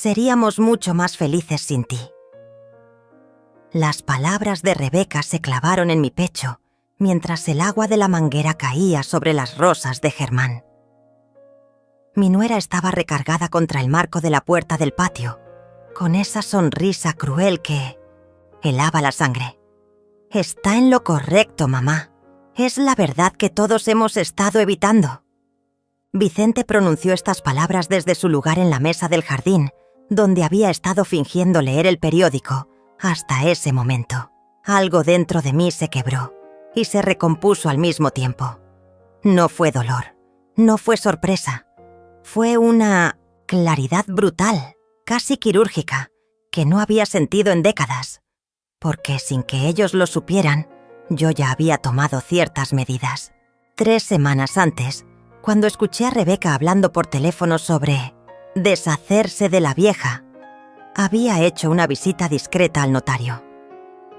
Seríamos mucho más felices sin ti. Las palabras de Rebeca se clavaron en mi pecho mientras el agua de la manguera caía sobre las rosas de Germán. Mi nuera estaba recargada contra el marco de la puerta del patio, con esa sonrisa cruel que helaba la sangre. Está en lo correcto, mamá. Es la verdad que todos hemos estado evitando. Vicente pronunció estas palabras desde su lugar en la mesa del jardín, donde había estado fingiendo leer el periódico hasta ese momento. Algo dentro de mí se quebró y se recompuso al mismo tiempo. No fue dolor, no fue sorpresa. Fue una claridad brutal, casi quirúrgica, que no había sentido en décadas, porque sin que ellos lo supieran, yo ya había tomado ciertas medidas. 3 semanas antes, cuando escuché a Rebeca hablando por teléfono sobre deshacerse de la vieja, había hecho una visita discreta al notario.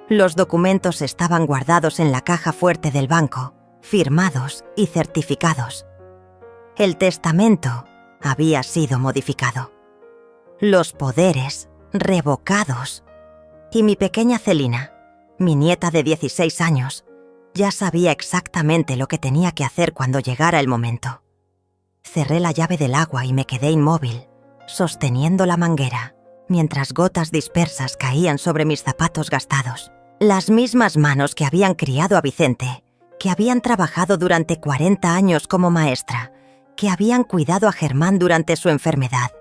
Los documentos estaban guardados en la caja fuerte del banco, firmados y certificados. El testamento había sido modificado. Los poderes revocados. Y mi pequeña Celina, mi nieta de 16 años, ya sabía exactamente lo que tenía que hacer cuando llegara el momento. Cerré la llave del agua y me quedé inmóvil, sosteniendo la manguera, mientras gotas dispersas caían sobre mis zapatos gastados. Las mismas manos que habían criado a Vicente, que habían trabajado durante 40 años como maestra, que habían cuidado a Germán durante su enfermedad,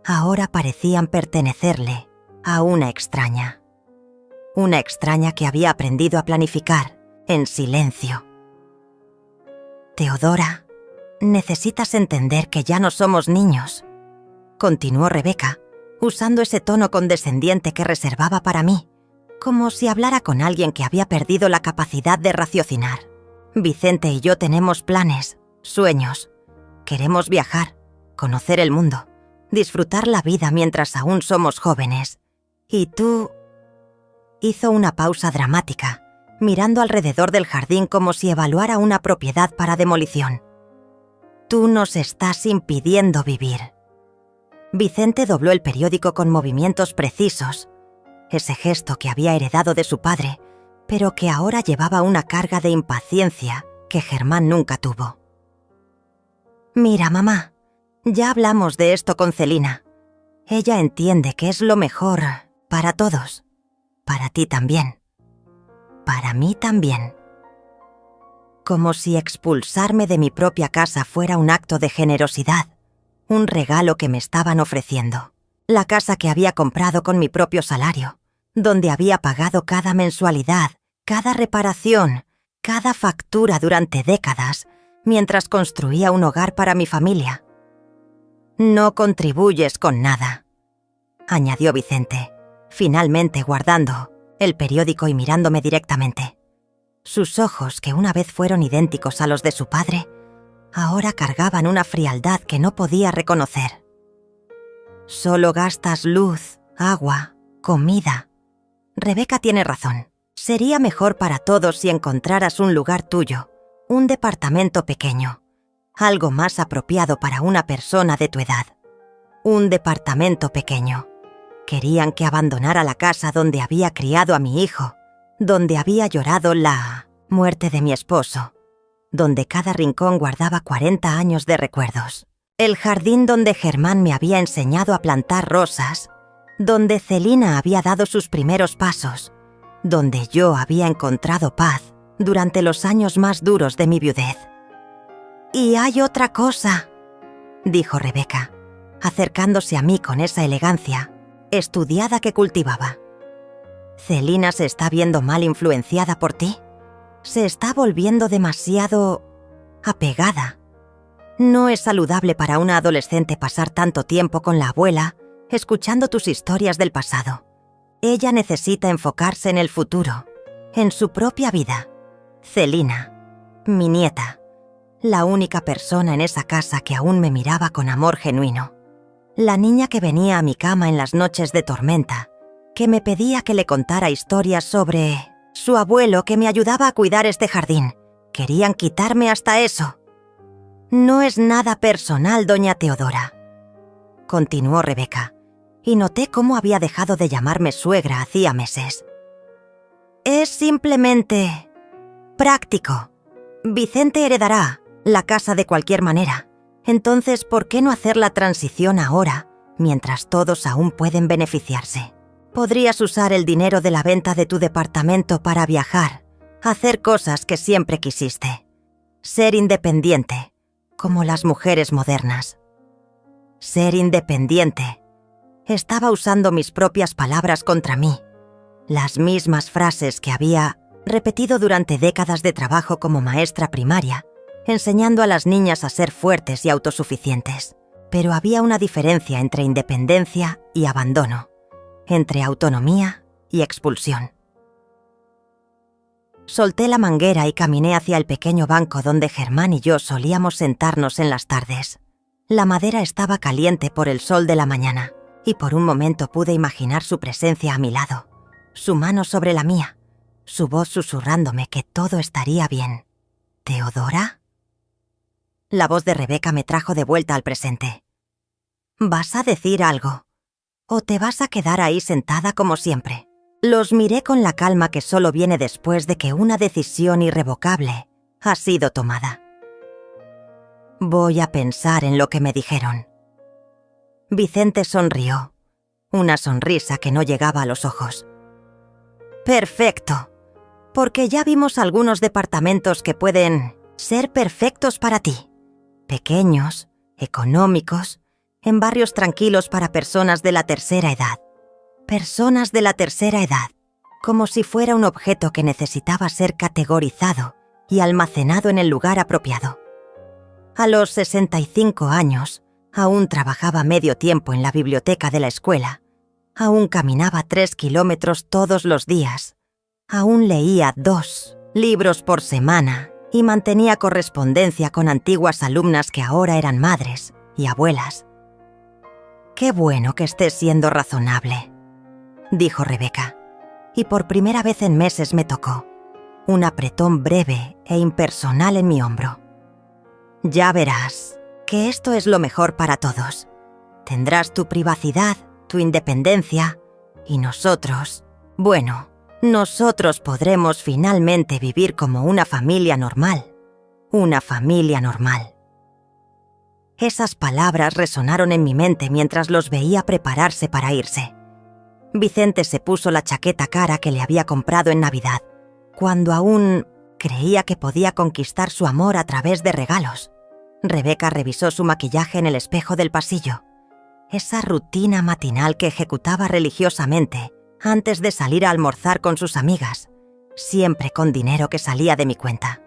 ahora parecían pertenecerle a una extraña. Una extraña que había aprendido a planificar en silencio. Teodora, necesitas entender que ya no somos niños, continuó Rebeca, usando ese tono condescendiente que reservaba para mí, como si hablara con alguien que había perdido la capacidad de raciocinar. Vicente y yo tenemos planes, sueños. Queremos viajar, conocer el mundo, disfrutar la vida mientras aún somos jóvenes. Y tú... Hizo una pausa dramática, mirando alrededor del jardín como si evaluara una propiedad para demolición. Tú nos estás impidiendo vivir. Vicente dobló el periódico con movimientos precisos, ese gesto que había heredado de su padre, pero que ahora llevaba una carga de impaciencia que Germán nunca tuvo. Mira, mamá, ya hablamos de esto con Celina. Ella entiende que es lo mejor para todos. Para ti también. Para mí también. Como si expulsarme de mi propia casa fuera un acto de generosidad, un regalo que me estaban ofreciendo. La casa que había comprado con mi propio salario, donde había pagado cada mensualidad, cada reparación, cada factura durante décadas, mientras construía un hogar para mi familia. No contribuyes con nada, añadió Vicente, finalmente guardando el periódico y mirándome directamente. Sus ojos, que una vez fueron idénticos a los de su padre, ahora cargaban una frialdad que no podía reconocer. Solo gastas luz, agua, comida. Rebeca tiene razón. Sería mejor para todos si encontraras un lugar tuyo, un departamento pequeño, algo más apropiado para una persona de tu edad. Un departamento pequeño. Querían que abandonara la casa donde había criado a mi hijo, donde había llorado la muerte de mi esposo, donde cada rincón guardaba 40 años de recuerdos. El jardín donde Germán me había enseñado a plantar rosas, donde Celina había dado sus primeros pasos, donde yo había encontrado paz durante los años más duros de mi viudez. «Y hay otra cosa», dijo Rebeca, acercándose a mí con esa elegancia estudiada que cultivaba. «Celina se está viendo mal influenciada por ti. Se está volviendo demasiado apegada. No es saludable para una adolescente pasar tanto tiempo con la abuela, escuchando tus historias del pasado. Ella necesita enfocarse en el futuro, en su propia vida. Celina, mi nieta, la única persona en esa casa que aún me miraba con amor genuino. La niña que venía a mi cama en las noches de tormenta, que me pedía que le contara historias sobre su abuelo que me ayudaba a cuidar este jardín. Querían quitarme hasta eso». «No es nada personal, doña Teodora», continuó Rebeca, y noté cómo había dejado de llamarme suegra hacía meses. Es simplemente práctico. Vicente heredará la casa de cualquier manera. Entonces, ¿por qué no hacer la transición ahora, mientras todos aún pueden beneficiarse? Podrías usar el dinero de la venta de tu departamento para viajar, hacer cosas que siempre quisiste. Ser independiente, como las mujeres modernas. Ser independiente. Estaba usando mis propias palabras contra mí, las mismas frases que había repetido durante décadas de trabajo como maestra primaria, enseñando a las niñas a ser fuertes y autosuficientes. Pero había una diferencia entre independencia y abandono, entre autonomía y expulsión. Solté la manguera y caminé hacia el pequeño banco donde Germán y yo solíamos sentarnos en las tardes. La madera estaba caliente por el sol de la mañana, y por un momento pude imaginar su presencia a mi lado, su mano sobre la mía, su voz susurrándome que todo estaría bien. ¿Teodora? La voz de Rebeca me trajo de vuelta al presente. ¿Vas a decir algo? ¿O te vas a quedar ahí sentada como siempre? Los miré con la calma que solo viene después de que una decisión irrevocable ha sido tomada. Voy a pensar en lo que me dijeron. Vicente sonrió, una sonrisa que no llegaba a los ojos. Perfecto, porque ya vimos algunos departamentos que pueden ser perfectos para ti. Pequeños, económicos, en barrios tranquilos para personas de la tercera edad. Personas de la tercera edad, como si fuera un objeto que necesitaba ser categorizado y almacenado en el lugar apropiado. A los 65 años, aún trabajaba medio tiempo en la biblioteca de la escuela, aún caminaba 3 kilómetros todos los días, aún leía 2 libros por semana y mantenía correspondencia con antiguas alumnas que ahora eran madres y abuelas. «Qué bueno que estés siendo razonable», dijo Rebeca, y por primera vez en meses me tocó, un apretón breve e impersonal en mi hombro. «Ya verás que esto es lo mejor para todos. Tendrás tu privacidad, tu independencia, y nosotros, bueno, nosotros podremos finalmente vivir como una familia normal. Una familia normal». Esas palabras resonaron en mi mente mientras los veía prepararse para irse. Vicente se puso la chaqueta cara que le había comprado en Navidad, cuando aún creía que podía conquistar su amor a través de regalos. Rebeca revisó su maquillaje en el espejo del pasillo, esa rutina matinal que ejecutaba religiosamente antes de salir a almorzar con sus amigas, siempre con dinero que salía de mi cuenta.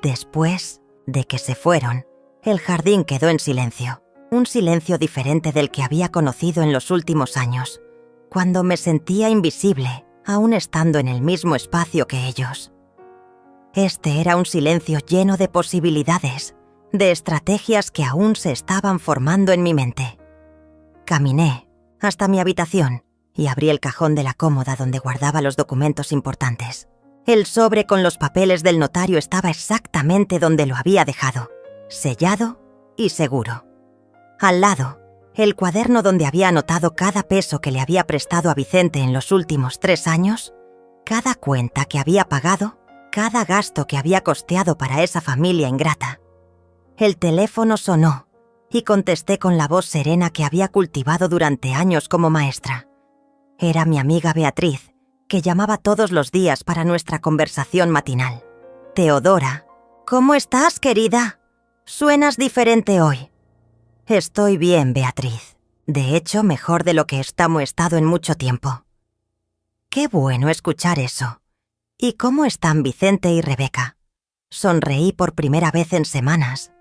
Después de que se fueron, el jardín quedó en silencio, un silencio diferente del que había conocido en los últimos años, cuando me sentía invisible, aún estando en el mismo espacio que ellos. Este era un silencio lleno de posibilidades, de estrategias que aún se estaban formando en mi mente. Caminé hasta mi habitación y abrí el cajón de la cómoda donde guardaba los documentos importantes. El sobre con los papeles del notario estaba exactamente donde lo había dejado, sellado y seguro. Al lado, el cuaderno donde había anotado cada peso que le había prestado a Vicente en los últimos 3 años, cada cuenta que había pagado, cada gasto que había costeado para esa familia ingrata. El teléfono sonó y contesté con la voz serena que había cultivado durante años como maestra. Era mi amiga Beatriz, que llamaba todos los días para nuestra conversación matinal. «Teodora, ¿cómo estás, querida? Suenas diferente hoy». «Estoy bien, Beatriz. De hecho, mejor de lo que he estado en mucho tiempo». «Qué bueno escuchar eso. ¿Y cómo están Vicente y Rebeca?» Sonreí por primera vez en semanas.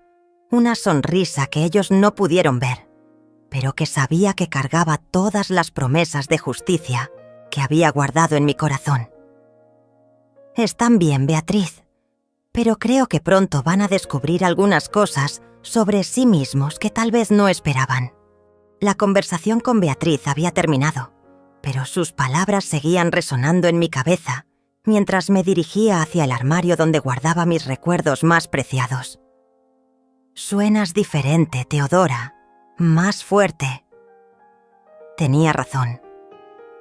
Una sonrisa que ellos no pudieron ver, pero que sabía que cargaba todas las promesas de justicia que había guardado en mi corazón. «Están bien, Beatriz, pero creo que pronto van a descubrir algunas cosas sobre sí mismos que tal vez no esperaban». La conversación con Beatriz había terminado, pero sus palabras seguían resonando en mi cabeza mientras me dirigía hacia el armario donde guardaba mis recuerdos más preciados. «Suenas diferente, Teodora, más fuerte». Tenía razón.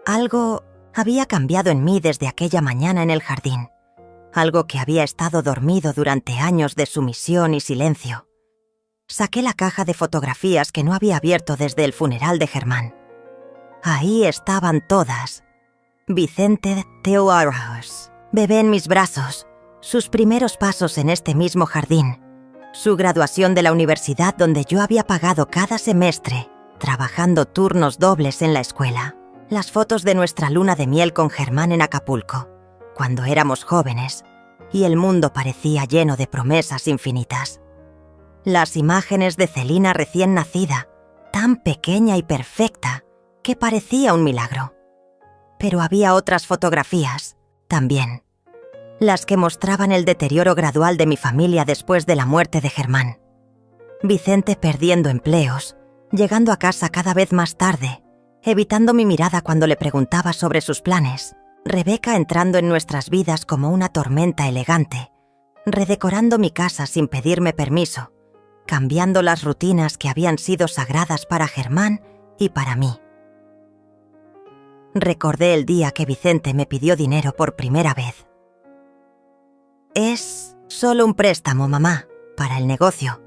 Algo había cambiado en mí desde aquella mañana en el jardín. Algo que había estado dormido durante años de sumisión y silencio. Saqué la caja de fotografías que no había abierto desde el funeral de Germán. Ahí estaban todas. Vicente Theohaus, bebé en mis brazos, sus primeros pasos en este mismo jardín, su graduación de la universidad donde yo había pagado cada semestre, trabajando turnos dobles en la escuela, las fotos de nuestra luna de miel con Germán en Acapulco, cuando éramos jóvenes, y el mundo parecía lleno de promesas infinitas. Las imágenes de Celina recién nacida, tan pequeña y perfecta, que parecía un milagro. Pero había otras fotografías, también. Las que mostraban el deterioro gradual de mi familia después de la muerte de Germán. Vicente perdiendo empleos, llegando a casa cada vez más tarde, evitando mi mirada cuando le preguntaba sobre sus planes. Rebeca entrando en nuestras vidas como una tormenta elegante, redecorando mi casa sin pedirme permiso, cambiando las rutinas que habían sido sagradas para Germán y para mí. Recordé el día que Vicente me pidió dinero por primera vez. Es solo un préstamo, mamá, para el negocio.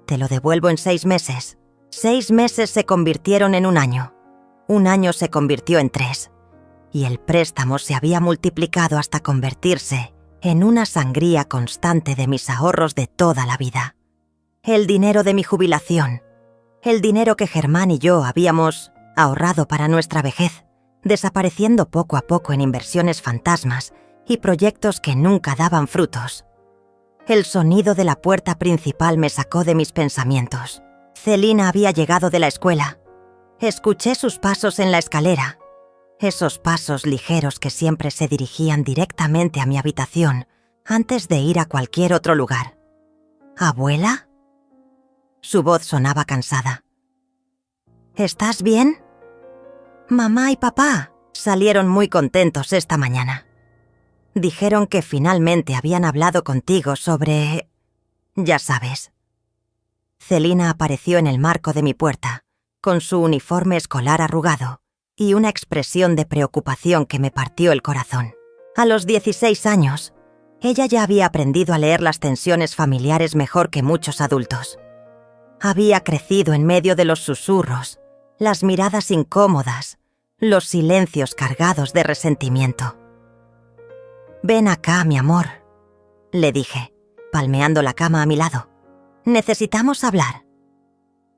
Te lo devuelvo en 6 meses. 6 meses se convirtieron en un año. Un año se convirtió en 3. Y el préstamo se había multiplicado hasta convertirse en una sangría constante de mis ahorros de toda la vida. El dinero de mi jubilación. El dinero que Germán y yo habíamos ahorrado para nuestra vejez, desapareciendo poco a poco en inversiones fantasmas y proyectos que nunca daban frutos. El sonido de la puerta principal me sacó de mis pensamientos. Celina había llegado de la escuela. Escuché sus pasos en la escalera, esos pasos ligeros que siempre se dirigían directamente a mi habitación antes de ir a cualquier otro lugar. ¿Abuela? Su voz sonaba cansada. ¿Estás bien? Mamá y papá salieron muy contentos esta mañana. Dijeron que finalmente habían hablado contigo sobre... ya sabes. Celina apareció en el marco de mi puerta, con su uniforme escolar arrugado y una expresión de preocupación que me partió el corazón. A los 16 años, ella ya había aprendido a leer las tensiones familiares mejor que muchos adultos. Había crecido en medio de los susurros, las miradas incómodas, los silencios cargados de resentimiento. «Ven acá, mi amor», le dije, palmeando la cama a mi lado. «Necesitamos hablar».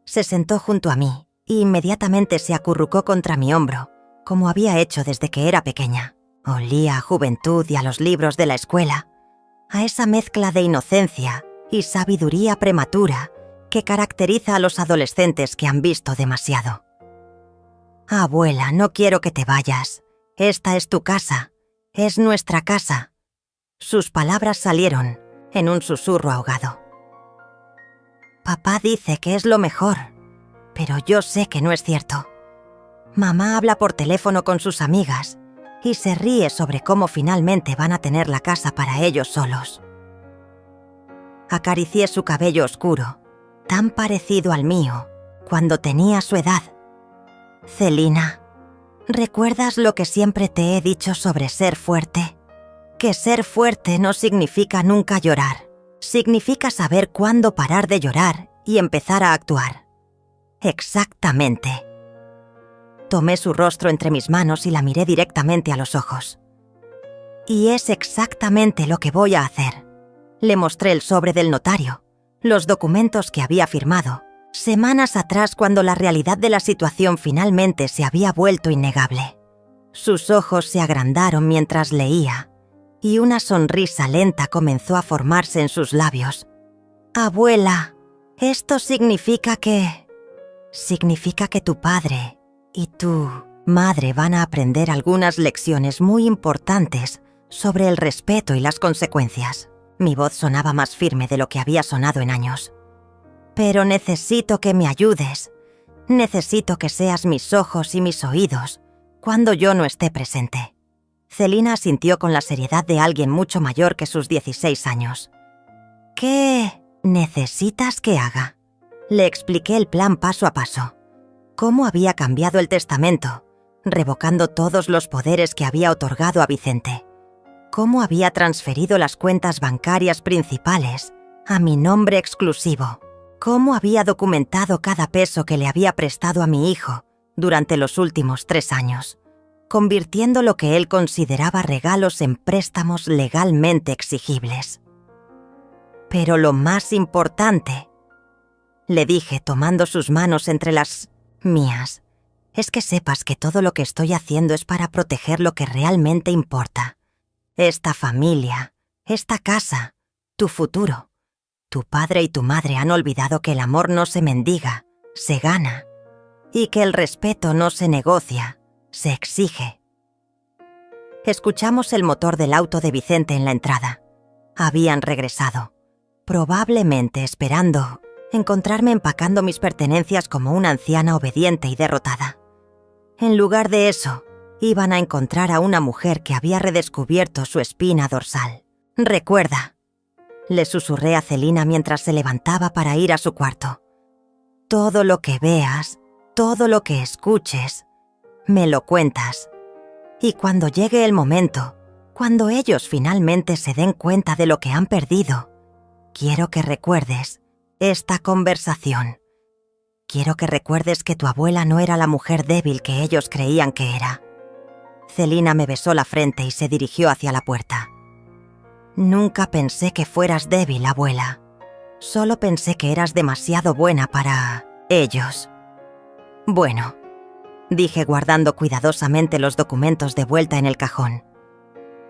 Se sentó junto a mí e inmediatamente se acurrucó contra mi hombro, como había hecho desde que era pequeña. Olía a juventud y a los libros de la escuela, a esa mezcla de inocencia y sabiduría prematura que caracteriza a los adolescentes que han visto demasiado. «Abuela, no quiero que te vayas. Esta es tu casa. Es nuestra casa». Sus palabras salieron en un susurro ahogado. «Papá dice que es lo mejor, pero yo sé que no es cierto. Mamá habla por teléfono con sus amigas y se ríe sobre cómo finalmente van a tener la casa para ellos solos». Acaricié su cabello oscuro, tan parecido al mío, cuando tenía su edad. «Celina, ¿recuerdas lo que siempre te he dicho sobre ser fuerte? Que ser fuerte no significa nunca llorar. Significa saber cuándo parar de llorar y empezar a actuar». «Exactamente». Tomé su rostro entre mis manos y la miré directamente a los ojos. «Y es exactamente lo que voy a hacer». Le mostré el sobre del notario, los documentos que había firmado, semanas atrás cuando la realidad de la situación finalmente se había vuelto innegable. Sus ojos se agrandaron mientras leía, y una sonrisa lenta comenzó a formarse en sus labios. «Abuela, esto significa que... significa que tu padre y tu madre van a aprender algunas lecciones muy importantes sobre el respeto y las consecuencias». Mi voz sonaba más firme de lo que había sonado en años. «Pero necesito que me ayudes. Necesito que seas mis ojos y mis oídos cuando yo no esté presente». Celina asintió con la seriedad de alguien mucho mayor que sus 16 años. «¿Qué necesitas que haga?». Le expliqué el plan paso a paso. cómo había cambiado el testamento, revocando todos los poderes que había otorgado a Vicente. Cómo había transferido las cuentas bancarias principales a mi nombre exclusivo. Cómo había documentado cada peso que le había prestado a mi hijo durante los últimos 3 años, convirtiendo lo que él consideraba regalos en préstamos legalmente exigibles. Pero lo más importante, le dije tomando sus manos entre las mías, es que sepas que todo lo que estoy haciendo es para proteger lo que realmente importa. Esta familia, esta casa, tu futuro. Tu padre y tu madre han olvidado que el amor no se mendiga, se gana, y que el respeto no se negocia, se exige. Escuchamos el motor del auto de Vicente en la entrada. Habían regresado, probablemente esperando encontrarme empacando mis pertenencias como una anciana obediente y derrotada. En lugar de eso, iban a encontrar a una mujer que había redescubierto su espina dorsal. «Recuerda», le susurré a Celina mientras se levantaba para ir a su cuarto. «Todo lo que veas, todo lo que escuches, me lo cuentas. Y cuando llegue el momento, cuando ellos finalmente se den cuenta de lo que han perdido, quiero que recuerdes esta conversación. Quiero que recuerdes que tu abuela no era la mujer débil que ellos creían que era». Celina me besó la frente y se dirigió hacia la puerta. «Nunca pensé que fueras débil, abuela. Solo pensé que eras demasiado buena para ellos». «Bueno», dije guardando cuidadosamente los documentos de vuelta en el cajón.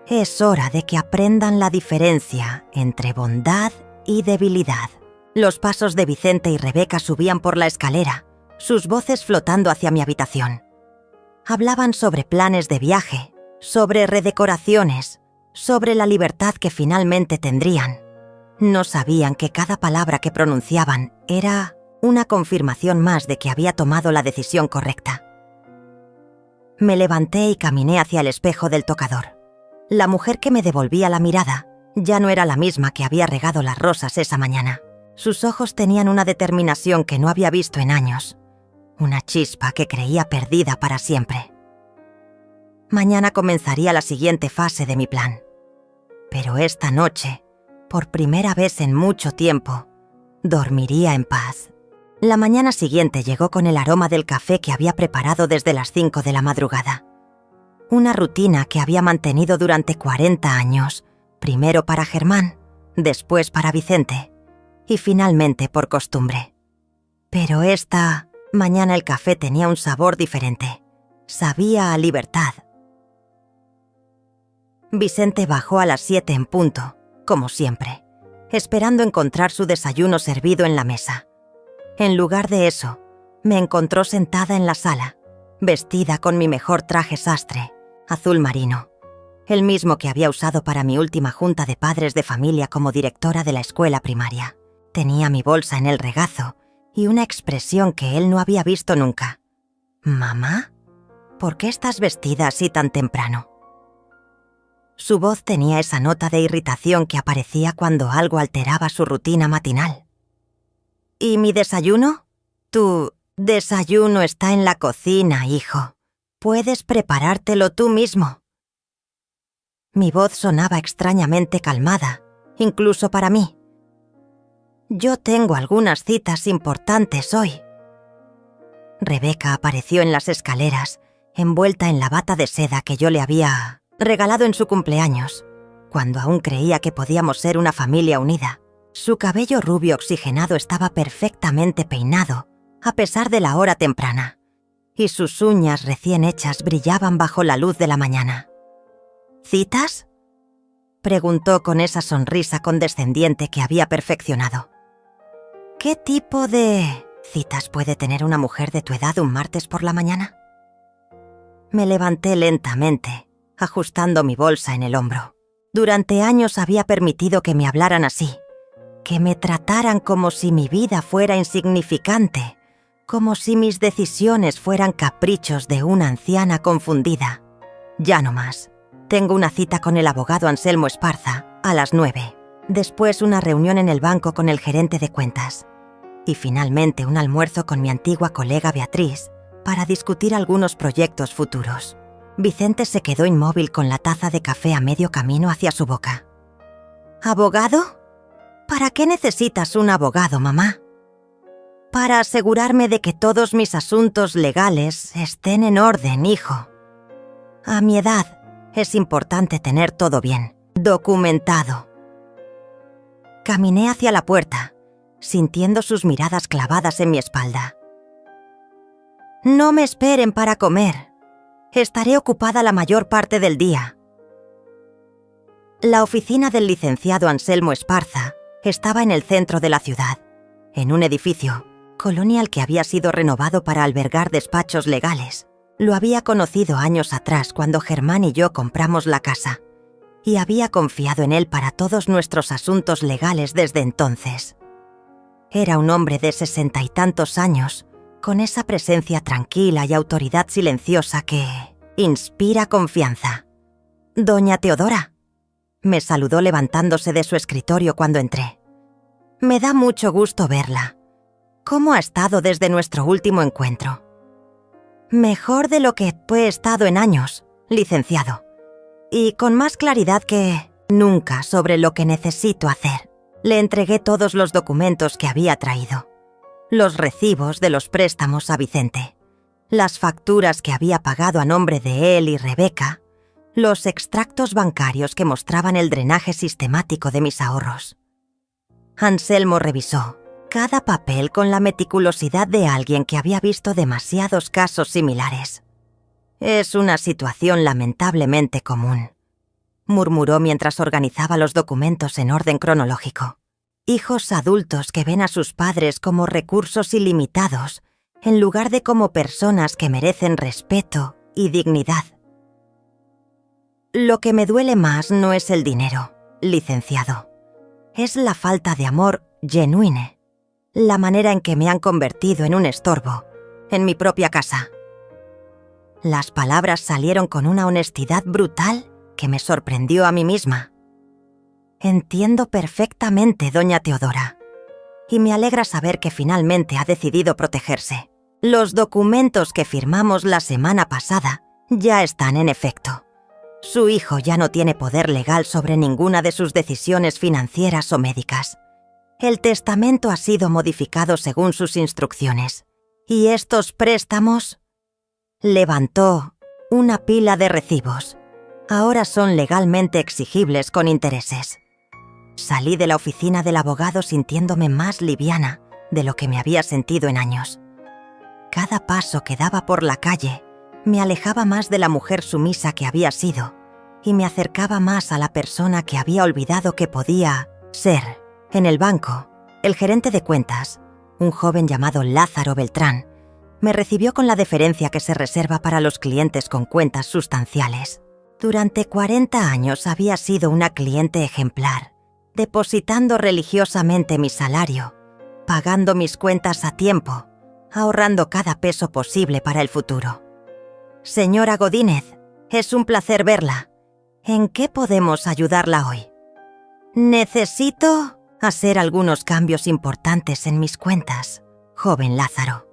«Es hora de que aprendan la diferencia entre bondad y debilidad». Los pasos de Vicente y Rebeca subían por la escalera, sus voces flotando hacia mi habitación. Hablaban sobre planes de viaje, sobre redecoraciones, sobre la libertad que finalmente tendrían. No sabían que cada palabra que pronunciaban era una confirmación más de que había tomado la decisión correcta. Me levanté y caminé hacia el espejo del tocador. La mujer que me devolvía la mirada ya no era la misma que había regado las rosas esa mañana. Sus ojos tenían una determinación que no había visto en años, una chispa que creía perdida para siempre. Mañana comenzaría la siguiente fase de mi plan. Pero esta noche, por primera vez en mucho tiempo, dormiría en paz. La mañana siguiente llegó con el aroma del café que había preparado desde las 5 de la madrugada. Una rutina que había mantenido durante 40 años, primero para Germán, después para Vicente, y finalmente por costumbre. Pero esta mañana el café tenía un sabor diferente. Sabía a libertad. Vicente bajó a las 7 en punto, como siempre, esperando encontrar su desayuno servido en la mesa. En lugar de eso, me encontró sentada en la sala, vestida con mi mejor traje sastre, azul marino, el mismo que había usado para mi última junta de padres de familia como directora de la escuela primaria. Tenía mi bolsa en el regazo y una expresión que él no había visto nunca. «¿Mamá? ¿Por qué estás vestida así tan temprano?» Su voz tenía esa nota de irritación que aparecía cuando algo alteraba su rutina matinal. «¿Y mi desayuno?» «Tu desayuno está en la cocina, hijo. Puedes preparártelo tú mismo». Mi voz sonaba extrañamente calmada, incluso para mí. «Yo tengo algunas citas importantes hoy». Rebeca apareció en las escaleras, envuelta en la bata de seda que yo le había regalado en su cumpleaños, cuando aún creía que podíamos ser una familia unida. Su cabello rubio oxigenado estaba perfectamente peinado, a pesar de la hora temprana, y sus uñas recién hechas brillaban bajo la luz de la mañana. «¿Citas?», preguntó con esa sonrisa condescendiente que había perfeccionado. «¿Qué tipo de citas puede tener una mujer de tu edad un martes por la mañana?» Me levanté lentamente, ajustando mi bolsa en el hombro. Durante años había permitido que me hablaran así, que me trataran como si mi vida fuera insignificante, como si mis decisiones fueran caprichos de una anciana confundida. Ya no más. Tengo una cita con el abogado Anselmo Esparza a las 9. Después una reunión en el banco con el gerente de cuentas. Y finalmente un almuerzo con mi antigua colega Beatriz para discutir algunos proyectos futuros. Vicente se quedó inmóvil con la taza de café a medio camino hacia su boca. ¿Abogado? ¿Para qué necesitas un abogado, mamá? Para asegurarme de que todos mis asuntos legales estén en orden, hijo. A mi edad es importante tener todo bien, documentado. Caminé hacia la puerta, sintiendo sus miradas clavadas en mi espalda. No me esperen para comer. Estaré ocupada la mayor parte del día. La oficina del licenciado Anselmo Esparza estaba en el centro de la ciudad, en un edificio colonial que había sido renovado para albergar despachos legales. Lo había conocido años atrás cuando Germán y yo compramos la casa, y había confiado en él para todos nuestros asuntos legales desde entonces. Era un hombre de 60 y tantos años, con esa presencia tranquila y autoridad silenciosa que inspira confianza. «Doña Teodora», me saludó levantándose de su escritorio cuando entré. «Me da mucho gusto verla. ¿Cómo ha estado desde nuestro último encuentro?» «Mejor de lo que he estado en años, licenciado. Y con más claridad que nunca sobre lo que necesito hacer». Le entregué todos los documentos que había traído. Los recibos de los préstamos a Vicente, las facturas que había pagado a nombre de él y Rebeca, los extractos bancarios que mostraban el drenaje sistemático de mis ahorros. Anselmo revisó cada papel con la meticulosidad de alguien que había visto demasiados casos similares. «Es una situación lamentablemente común», murmuró mientras organizaba los documentos en orden cronológico. «Hijos adultos que ven a sus padres como recursos ilimitados, en lugar de como personas que merecen respeto y dignidad. Lo que me duele más no es el dinero, licenciado. Es la falta de amor genuine, la manera en que me han convertido en un estorbo, en mi propia casa». Las palabras salieron con una honestidad brutal que me sorprendió a mí misma. «Entiendo perfectamente, doña Teodora, y me alegra saber que finalmente ha decidido protegerse. Los documentos que firmamos la semana pasada ya están en efecto. Su hijo ya no tiene poder legal sobre ninguna de sus decisiones financieras o médicas. El testamento ha sido modificado según sus instrucciones, y estos préstamos…» Levantó una pila de recibos. «Ahora son legalmente exigibles con intereses». Salí de la oficina del abogado sintiéndome más liviana de lo que me había sentido en años. Cada paso que daba por la calle me alejaba más de la mujer sumisa que había sido y me acercaba más a la persona que había olvidado que podía ser. En el banco, el gerente de cuentas, un joven llamado Lázaro Beltrán, me recibió con la deferencia que se reserva para los clientes con cuentas sustanciales. Durante 40 años había sido una cliente ejemplar, depositando religiosamente mi salario, pagando mis cuentas a tiempo, ahorrando cada peso posible para el futuro. «Señora Godínez, es un placer verla. ¿En qué podemos ayudarla hoy?» «Necesito hacer algunos cambios importantes en mis cuentas, joven Lázaro.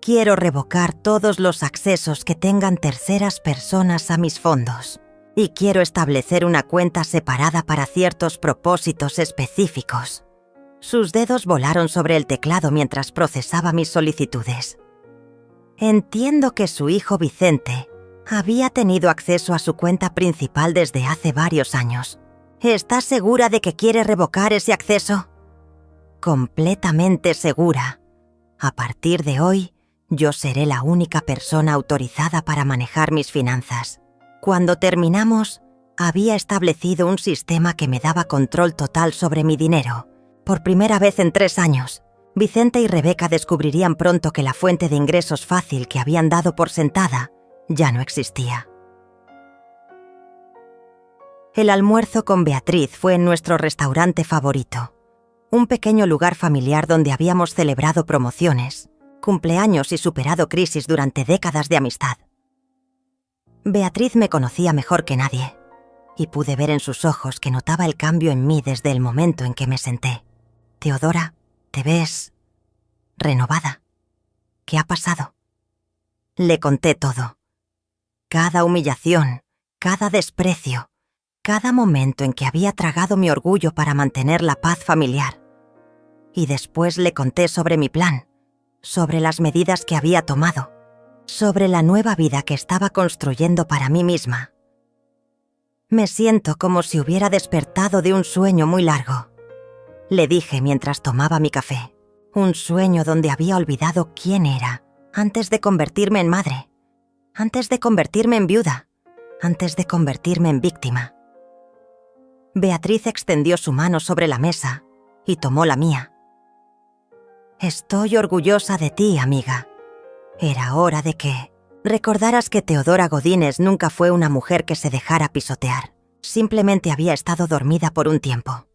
Quiero revocar todos los accesos que tengan terceras personas a mis fondos. Y quiero establecer una cuenta separada para ciertos propósitos específicos». Sus dedos volaron sobre el teclado mientras procesaba mis solicitudes. «Entiendo que su hijo Vicente había tenido acceso a su cuenta principal desde hace varios años. ¿Está segura de que quiere revocar ese acceso?» «Completamente segura. A partir de hoy, yo seré la única persona autorizada para manejar mis finanzas. Cuando terminamos, había establecido un sistema que me daba control total sobre mi dinero. Por primera vez en 3 años, Vicente y Rebeca descubrirían pronto que la fuente de ingresos fácil que habían dado por sentada ya no existía». El almuerzo con Beatriz fue en nuestro restaurante favorito, un pequeño lugar familiar donde habíamos celebrado promociones, cumpleaños y superado crisis durante décadas de amistad. Beatriz me conocía mejor que nadie, y pude ver en sus ojos que notaba el cambio en mí desde el momento en que me senté. «Teodora, te ves renovada. ¿Qué ha pasado?». Le conté todo. Cada humillación, cada desprecio, cada momento en que había tragado mi orgullo para mantener la paz familiar. Y después le conté sobre mi plan, sobre las medidas que había tomado, sobre la nueva vida que estaba construyendo para mí misma. Me siento como si hubiera despertado de un sueño muy largo, le dije mientras tomaba mi café. Un sueño donde había olvidado quién era antes de convertirme en madre, antes de convertirme en viuda, antes de convertirme en víctima. Beatriz extendió su mano sobre la mesa y tomó la mía. Estoy orgullosa de ti, amiga. Era hora de que recordaras que Teodora Godínez nunca fue una mujer que se dejara pisotear. Simplemente había estado dormida por un tiempo.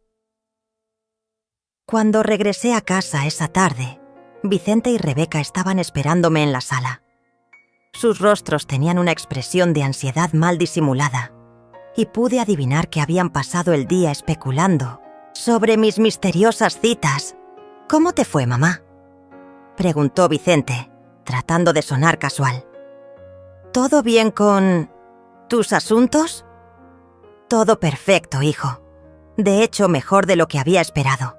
Cuando regresé a casa esa tarde, Vicente y Rebeca estaban esperándome en la sala. Sus rostros tenían una expresión de ansiedad mal disimulada, y pude adivinar que habían pasado el día especulando sobre mis misteriosas citas. ¿Cómo te fue, mamá?, preguntó Vicente, tratando de sonar casual. ¿Todo bien con tus asuntos? Todo perfecto, hijo. De hecho, mejor de lo que había esperado.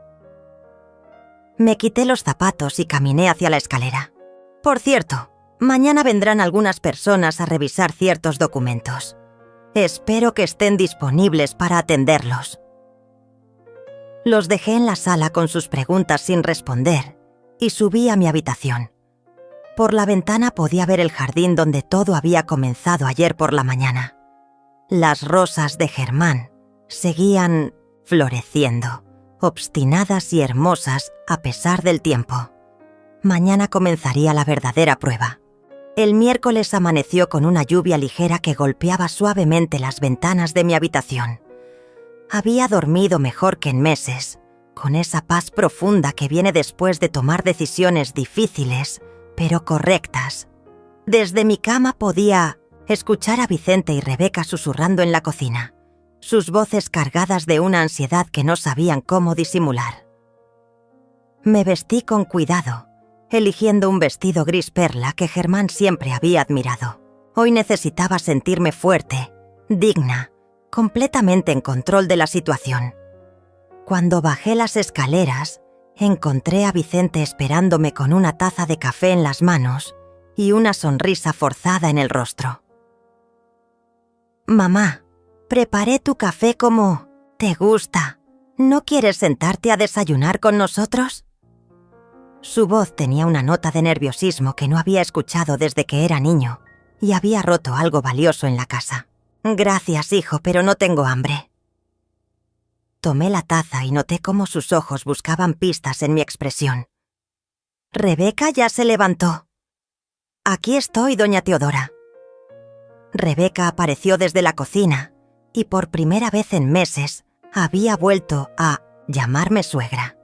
Me quité los zapatos y caminé hacia la escalera. Por cierto, mañana vendrán algunas personas a revisar ciertos documentos. Espero que estén disponibles para atenderlos. Los dejé en la sala con sus preguntas sin responder y subí a mi habitación. Por la ventana podía ver el jardín donde todo había comenzado ayer por la mañana. Las rosas de Germán seguían floreciendo, obstinadas y hermosas a pesar del tiempo. Mañana comenzaría la verdadera prueba. El miércoles amaneció con una lluvia ligera que golpeaba suavemente las ventanas de mi habitación. Había dormido mejor que en meses, con esa paz profunda que viene después de tomar decisiones difíciles, pero correctas. Desde mi cama podía escuchar a Vicente y Rebeca susurrando en la cocina, sus voces cargadas de una ansiedad que no sabían cómo disimular. Me vestí con cuidado, eligiendo un vestido gris perla que Germán siempre había admirado. Hoy necesitaba sentirme fuerte, digna, completamente en control de la situación. Cuando bajé las escaleras, encontré a Vicente esperándome con una taza de café en las manos y una sonrisa forzada en el rostro. «Mamá, preparé tu café como te gusta. ¿No quieres sentarte a desayunar con nosotros?» Su voz tenía una nota de nerviosismo que no había escuchado desde que era niño y había roto algo valioso en la casa. «Gracias, hijo, pero no tengo hambre». Tomé la taza y noté cómo sus ojos buscaban pistas en mi expresión. Rebeca ya se levantó. «Aquí estoy, doña Teodora». Rebeca apareció desde la cocina y por primera vez en meses había vuelto a llamarme suegra.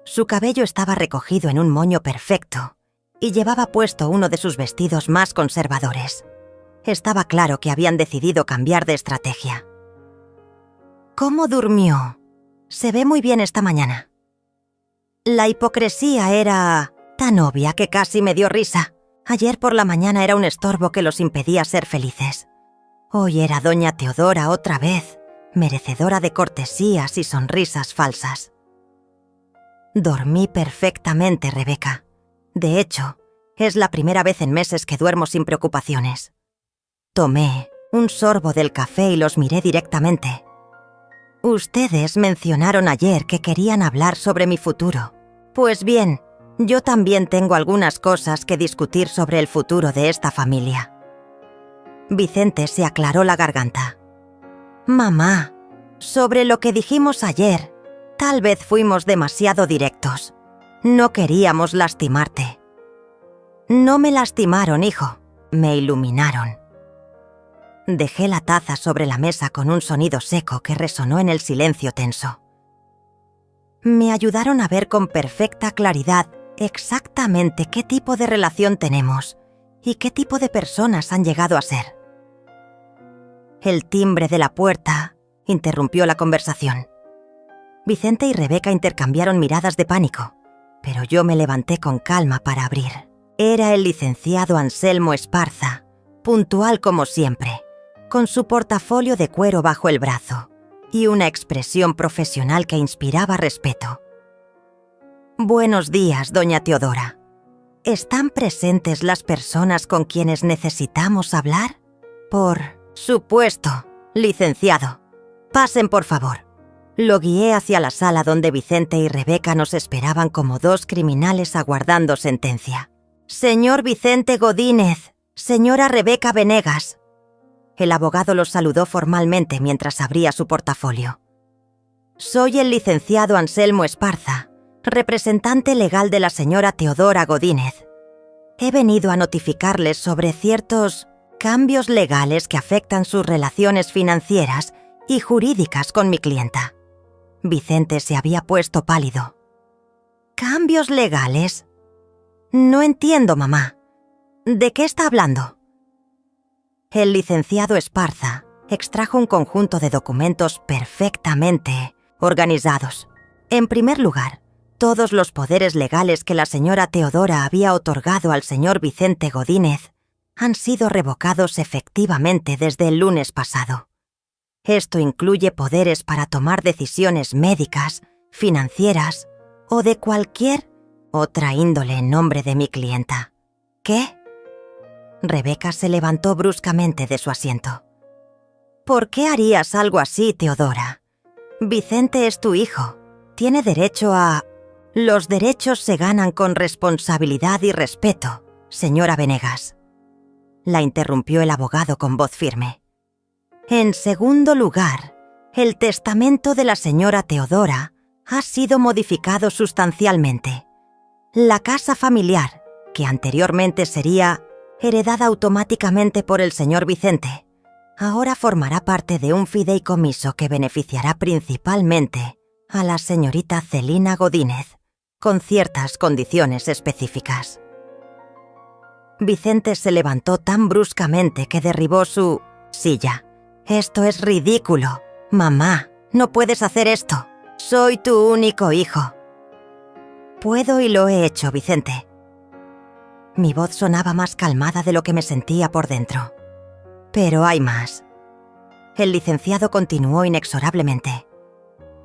Su cabello estaba recogido en un moño perfecto y llevaba puesto uno de sus vestidos más conservadores. Estaba claro que habían decidido cambiar de estrategia. «¿Cómo durmió? Se ve muy bien esta mañana». La hipocresía era tan obvia que casi me dio risa. Ayer por la mañana era un estorbo que los impedía ser felices. Hoy era doña Teodora otra vez, merecedora de cortesías y sonrisas falsas. Dormí perfectamente, Rebeca. De hecho, es la primera vez en meses que duermo sin preocupaciones. Tomé un sorbo del café y los miré directamente. Ustedes mencionaron ayer que querían hablar sobre mi futuro. Pues bien, yo también tengo algunas cosas que discutir sobre el futuro de esta familia. Vicente se aclaró la garganta. Mamá, sobre lo que dijimos ayer, tal vez fuimos demasiado directos. No queríamos lastimarte. No me lastimaron, hijo, me iluminaron. Dejé la taza sobre la mesa con un sonido seco que resonó en el silencio tenso. Me ayudaron a ver con perfecta claridad exactamente qué tipo de relación tenemos y qué tipo de personas han llegado a ser. El timbre de la puerta interrumpió la conversación. Vicente y Rebeca intercambiaron miradas de pánico, pero yo me levanté con calma para abrir. Era el licenciado Anselmo Esparza, puntual como siempre, con su portafolio de cuero bajo el brazo y una expresión profesional que inspiraba respeto. «Buenos días, doña Teodora. ¿Están presentes las personas con quienes necesitamos hablar?» «Por supuesto, licenciado. Pasen, por favor». Lo guié hacia la sala donde Vicente y Rebeca nos esperaban como dos criminales aguardando sentencia. «Señor Vicente Godínez, señora Rebeca Venegas». El abogado los saludó formalmente mientras abría su portafolio. «Soy el licenciado Anselmo Esparza, representante legal de la señora Teodora Godínez. He venido a notificarles sobre ciertos cambios legales que afectan sus relaciones financieras y jurídicas con mi clienta». Vicente se había puesto pálido. «¿Cambios legales? No entiendo, mamá. ¿De qué está hablando?» El licenciado Esparza extrajo un conjunto de documentos perfectamente organizados. En primer lugar, todos los poderes legales que la señora Teodora había otorgado al señor Vicente Godínez han sido revocados efectivamente desde el lunes pasado. Esto incluye poderes para tomar decisiones médicas, financieras o de cualquier otra índole en nombre de mi clienta. ¿Qué? Rebeca se levantó bruscamente de su asiento. ¿Por qué harías algo así, Teodora? Vicente es tu hijo. Tiene derecho a... Los derechos se ganan con responsabilidad y respeto, señora Venegas. La interrumpió el abogado con voz firme. En segundo lugar, el testamento de la señora Teodora ha sido modificado sustancialmente. La casa familiar, que anteriormente sería heredada automáticamente por el señor Vicente, ahora formará parte de un fideicomiso que beneficiará principalmente a la señorita Celina Godínez, con ciertas condiciones específicas. Vicente se levantó tan bruscamente que derribó su silla. «Esto es ridículo. Mamá, no puedes hacer esto. Soy tu único hijo». «Puedo y lo he hecho, Vicente». Mi voz sonaba más calmada de lo que me sentía por dentro. «Pero hay más». El licenciado continuó inexorablemente.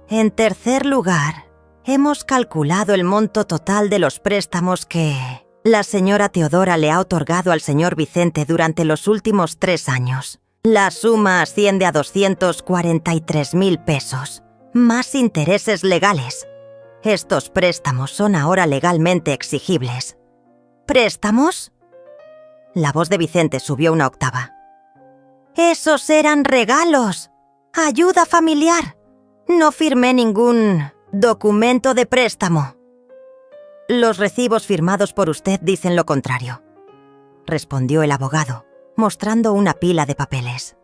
«En tercer lugar, hemos calculado el monto total de los préstamos que la señora Teodora le ha otorgado al señor Vicente durante los últimos 3 años. La suma asciende a 243,000 pesos, más intereses legales. Estos préstamos son ahora legalmente exigibles». «¿Préstamos?» La voz de Vicente subió una octava. «Esos eran regalos. Ayuda familiar. No firmé ningún documento de préstamo». «Los recibos firmados por usted dicen lo contrario», respondió el abogado, mostrando una pila de papeles.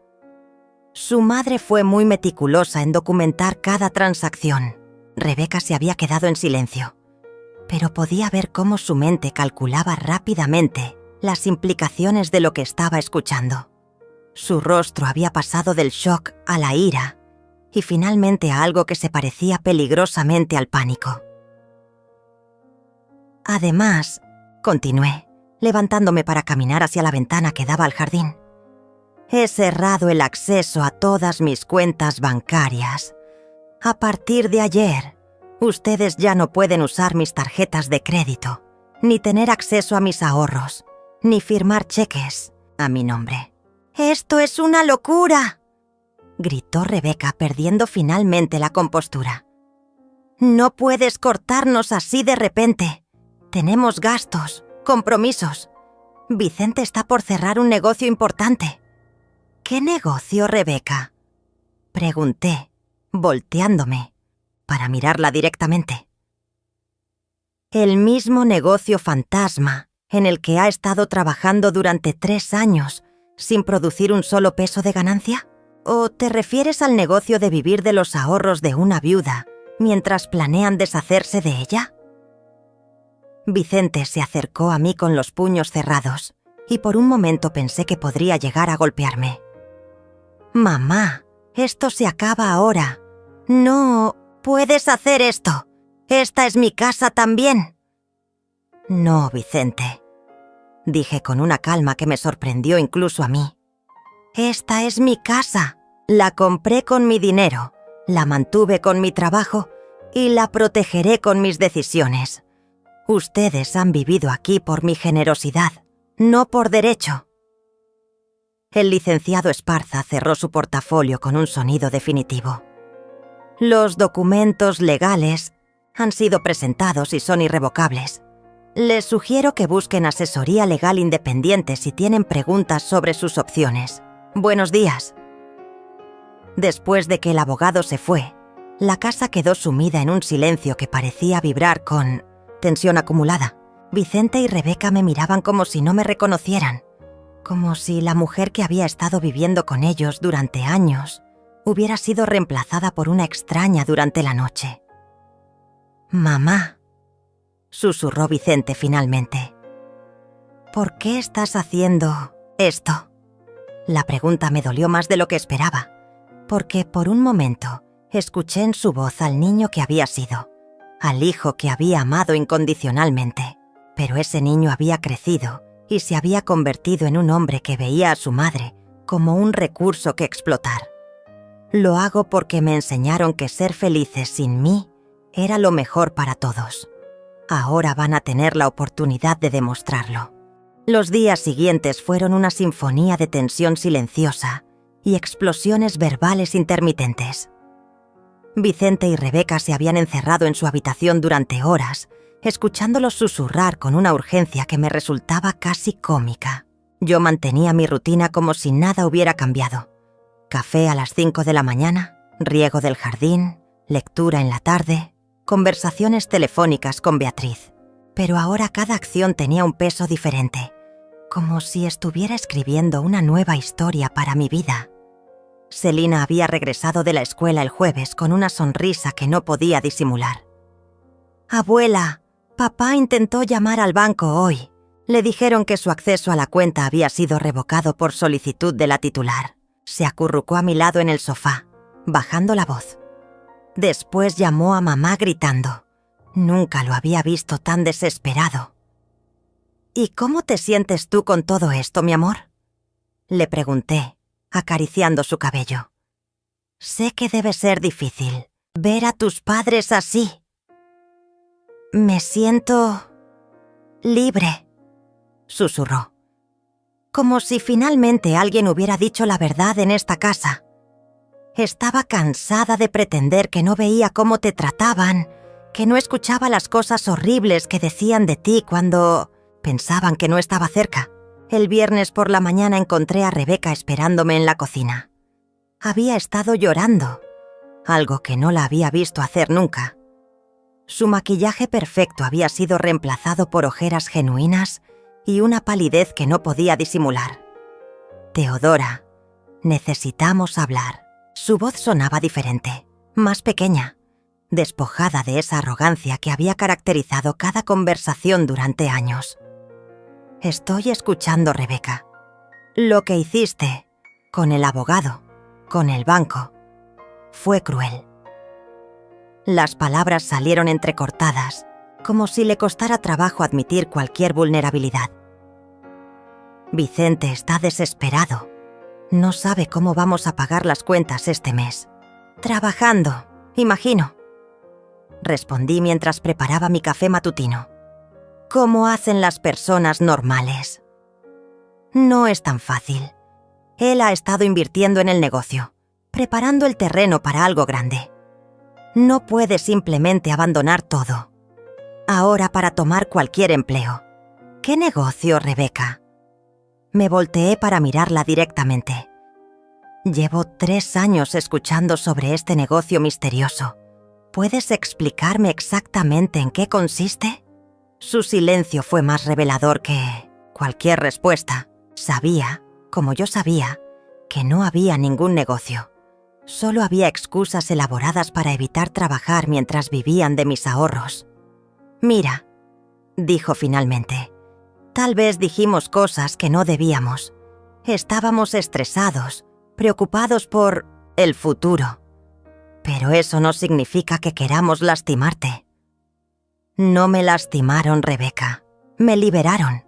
Su madre fue muy meticulosa en documentar cada transacción. Rebeca se había quedado en silencio, pero podía ver cómo su mente calculaba rápidamente las implicaciones de lo que estaba escuchando. Su rostro había pasado del shock a la ira y finalmente a algo que se parecía peligrosamente al pánico. «Además», continué, levantándome para caminar hacia la ventana que daba al jardín, «he cerrado el acceso a todas mis cuentas bancarias. A partir de ayer, ustedes ya no pueden usar mis tarjetas de crédito, ni tener acceso a mis ahorros, ni firmar cheques a mi nombre». «¡Esto es una locura!», gritó Rebeca, perdiendo finalmente la compostura. «No puedes cortarnos así de repente. Tenemos gastos, compromisos. Vicente está por cerrar un negocio importante». «¿Qué negocio, Rebeca?», pregunté, volteándome para mirarla directamente. «El mismo negocio fantasma en el que ha estado trabajando durante 3 años sin producir un solo peso de ganancia. ¿O te refieres al negocio de vivir de los ahorros de una viuda mientras planean deshacerse de ella?» Vicente se acercó a mí con los puños cerrados y por un momento pensé que podría llegar a golpearme. «Mamá, esto se acaba ahora. No puedes hacer esto. Esta es mi casa también». «No, Vicente. dije con una calma que me sorprendió incluso a mí. Esta es mi casa. La compré con mi dinero, la mantuve con mi trabajo y la protegeré con mis decisiones. Ustedes han vivido aquí por mi generosidad, no por derecho. El licenciado Esparza cerró su portafolio con un sonido definitivo. Los documentos legales han sido presentados y son irrevocables. Les sugiero que busquen asesoría legal independiente si tienen preguntas sobre sus opciones. Buenos días. Después de que el abogado se fue, la casa quedó sumida en un silencio que parecía vibrar con tensión acumulada. Vicente y Rebeca me miraban como si no me reconocieran, como si la mujer que había estado viviendo con ellos durante años hubiera sido reemplazada por una extraña durante la noche. «Mamá», susurró Vicente finalmente. «¿Por qué estás haciendo esto?» La pregunta me dolió más de lo que esperaba, porque por un momento escuché en su voz al niño que había sido, al hijo que había amado incondicionalmente. Pero ese niño había crecido y se había convertido en un hombre que veía a su madre como un recurso que explotar. Lo hago porque me enseñaron que ser felices sin mí era lo mejor para todos. Ahora van a tener la oportunidad de demostrarlo. Los días siguientes fueron una sinfonía de tensión silenciosa y explosiones verbales intermitentes. Vicente y Rebeca se habían encerrado en su habitación durante horas, escuchándolos susurrar con una urgencia que me resultaba casi cómica. Yo mantenía mi rutina como si nada hubiera cambiado. Café a las 5 de la mañana, riego del jardín, lectura en la tarde, conversaciones telefónicas con Beatriz. Pero ahora cada acción tenía un peso diferente, como si estuviera escribiendo una nueva historia para mi vida. Selina había regresado de la escuela el jueves con una sonrisa que no podía disimular. «Abuela, papá intentó llamar al banco hoy. Le dijeron que su acceso a la cuenta había sido revocado por solicitud de la titular». Se acurrucó a mi lado en el sofá, bajando la voz. Después llamó a mamá gritando. Nunca lo había visto tan desesperado. «¿Y cómo te sientes tú con todo esto, mi amor?», le pregunté, acariciando su cabello. «Sé que debe ser difícil ver a tus padres así». «Me siento libre», susurró. Como si finalmente alguien hubiera dicho la verdad en esta casa. Estaba cansada de pretender que no veía cómo te trataban, que no escuchaba las cosas horribles que decían de ti cuando pensaban que no estaba cerca. El viernes por la mañana encontré a Rebeca esperándome en la cocina. Había estado llorando, algo que no la había visto hacer nunca. Su maquillaje perfecto había sido reemplazado por ojeras genuinas y una palidez que no podía disimular. «Teodora, necesitamos hablar». Su voz sonaba diferente, más pequeña, despojada de esa arrogancia que había caracterizado cada conversación durante años. «Estoy escuchando, Rebeca. Lo que hiciste con el abogado, con el banco, fue cruel». Las palabras salieron entrecortadas, como si le costara trabajo admitir cualquier vulnerabilidad. «Vicente está desesperado. No sabe cómo vamos a pagar las cuentas este mes. Trabajando, imagino», respondí mientras preparaba mi café matutino. «¿Cómo hacen las personas normales?» «No es tan fácil. Él ha estado invirtiendo en el negocio, preparando el terreno para algo grande. No puede simplemente abandonar todo ahora para tomar cualquier empleo». «¿Qué negocio, Rebeca?». Me volteé para mirarla directamente. «Llevo 3 años escuchando sobre este negocio misterioso. ¿Puedes explicarme exactamente en qué consiste?». Su silencio fue más revelador que cualquier respuesta. Sabía, como yo sabía, que no había ningún negocio. Solo había excusas elaboradas para evitar trabajar mientras vivían de mis ahorros. «Mira», dijo finalmente, «tal vez dijimos cosas que no debíamos. Estábamos estresados, preocupados por el futuro. Pero eso no significa que queramos lastimarte». «No me lastimaron, Rebeca. Me liberaron».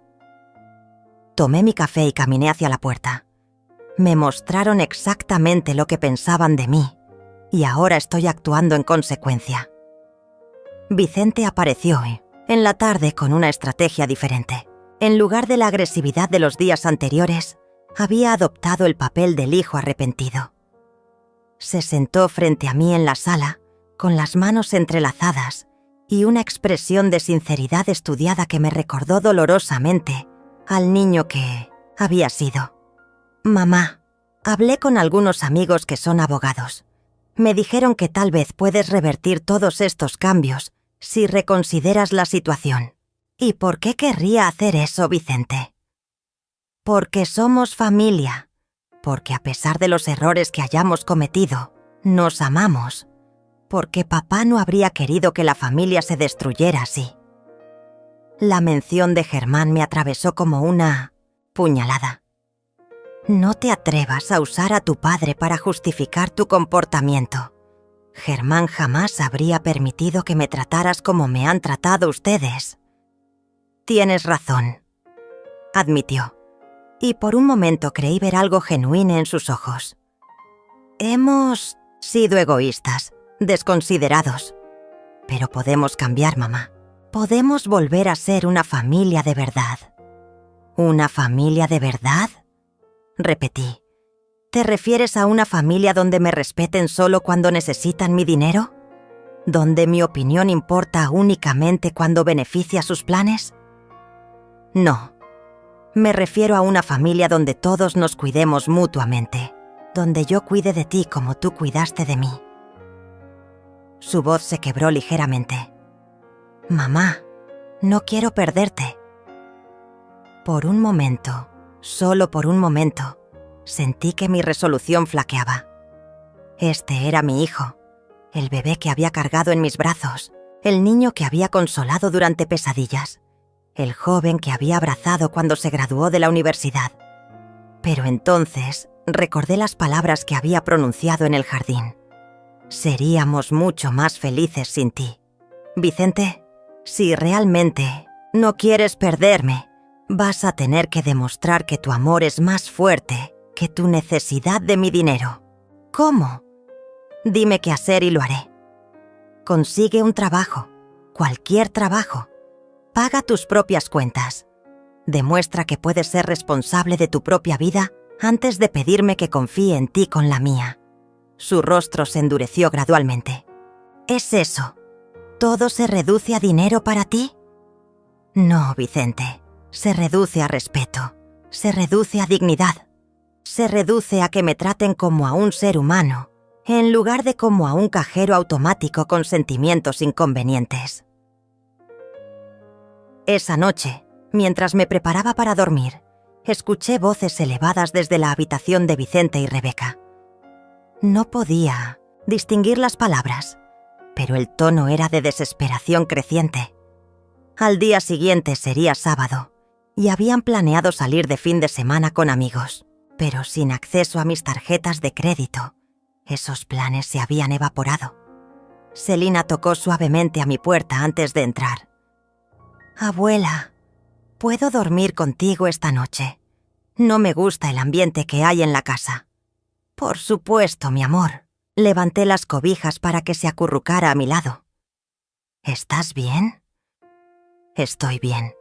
Tomé mi café y caminé hacia la puerta. Me mostraron exactamente lo que pensaban de mí, y ahora estoy actuando en consecuencia. Vicente apareció en la tarde con una estrategia diferente. En lugar de la agresividad de los días anteriores, había adoptado el papel del hijo arrepentido. Se sentó frente a mí en la sala, con las manos entrelazadas y una expresión de sinceridad estudiada que me recordó dolorosamente al niño que había sido. Mamá, hablé con algunos amigos que son abogados. Me dijeron que tal vez puedes revertir todos estos cambios si reconsideras la situación. ¿Y por qué querría hacer eso, Vicente? Porque somos familia. Porque a pesar de los errores que hayamos cometido, nos amamos. Porque papá no habría querido que la familia se destruyera así. La mención de Germán me atravesó como una puñalada. No te atrevas a usar a tu padre para justificar tu comportamiento. Germán jamás habría permitido que me trataras como me han tratado ustedes. Tienes razón, admitió, y por un momento creí ver algo genuino en sus ojos. Hemos sido egoístas, desconsiderados. Pero podemos cambiar, mamá. Podemos volver a ser una familia de verdad. ¿Una familia de verdad? Repetí. ¿Te refieres a una familia donde me respeten solo cuando necesitan mi dinero? ¿Donde mi opinión importa únicamente cuando beneficia sus planes? No. Me refiero a una familia donde todos nos cuidemos mutuamente, donde yo cuide de ti como tú cuidaste de mí. Su voz se quebró ligeramente. Mamá, no quiero perderte. Por un momento, solo por un momento, sentí que mi resolución flaqueaba. Este era mi hijo, el bebé que había cargado en mis brazos, el niño que había consolado durante pesadillas, el joven que había abrazado cuando se graduó de la universidad. Pero entonces recordé las palabras que había pronunciado en el jardín. Seríamos mucho más felices sin ti. Vicente, si realmente no quieres perderme, vas a tener que demostrar que tu amor es más fuerte que tu necesidad de mi dinero. ¿Cómo? Dime qué hacer y lo haré. Consigue un trabajo, cualquier trabajo. Paga tus propias cuentas. Demuestra que puedes ser responsable de tu propia vida antes de pedirme que confíe en ti con la mía. Su rostro se endureció gradualmente. ¿Es eso? ¿Todo se reduce a dinero para ti? No, Vicente. Se reduce a respeto. Se reduce a dignidad. Se reduce a que me traten como a un ser humano, en lugar de como a un cajero automático con sentimientos inconvenientes. Esa noche, mientras me preparaba para dormir, escuché voces elevadas desde la habitación de Vicente y Rebeca. No podía distinguir las palabras, pero el tono era de desesperación creciente. Al día siguiente sería sábado, y habían planeado salir de fin de semana con amigos, pero sin acceso a mis tarjetas de crédito. Esos planes se habían evaporado. Celina tocó suavemente a mi puerta antes de entrar. Abuela, ¿puedo dormir contigo esta noche? No me gusta el ambiente que hay en la casa. Por supuesto, mi amor. Levanté las cobijas para que se acurrucara a mi lado. ¿Estás bien? Estoy bien.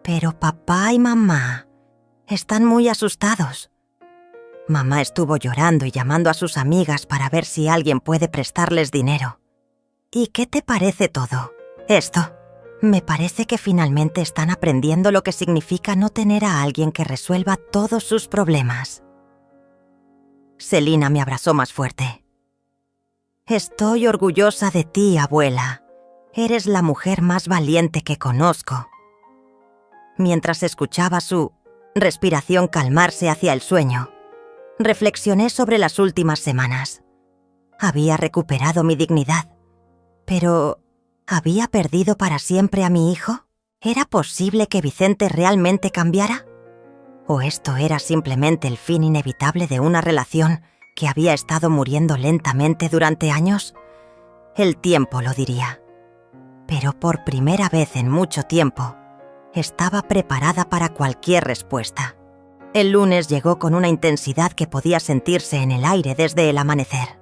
Pero papá y mamá están muy asustados. Mamá estuvo llorando y llamando a sus amigas para ver si alguien puede prestarles dinero. ¿Y qué te parece todo esto? Me parece que finalmente están aprendiendo lo que significa no tener a alguien que resuelva todos sus problemas. Celina me abrazó más fuerte. Estoy orgullosa de ti, abuela. Eres la mujer más valiente que conozco. Mientras escuchaba su respiración calmarse hacia el sueño, reflexioné sobre las últimas semanas. Había recuperado mi dignidad, pero ¿había perdido para siempre a mi hijo? ¿Era posible que Vicente realmente cambiara? ¿O esto era simplemente el fin inevitable de una relación que había estado muriendo lentamente durante años? El tiempo lo diría. Pero por primera vez en mucho tiempo, Estaba preparada para cualquier respuesta. El lunes llegó con una intensidad que podía sentirse en el aire desde el amanecer.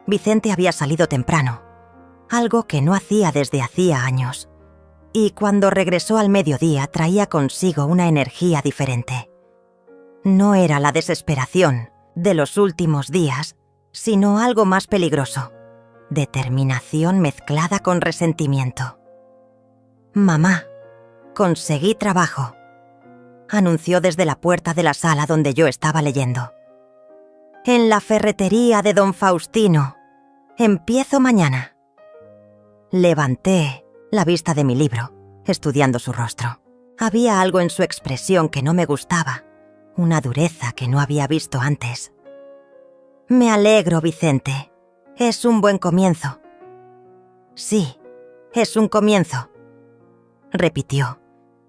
Vicente había salido temprano, algo que no hacía desde hacía años, y cuando regresó al mediodía traía consigo una energía diferente. No era la desesperación de los últimos días, sino algo más peligroso: determinación mezclada con resentimiento. «Mamá, conseguí trabajo», anunció desde la puerta de la sala donde yo estaba leyendo. «En la ferretería de don Faustino. Empiezo mañana». Levanté la vista de mi libro, estudiando su rostro. Había algo en su expresión que no me gustaba, una dureza que no había visto antes. «Me alegro, Vicente. Es un buen comienzo». «Sí, es un comienzo», repitió,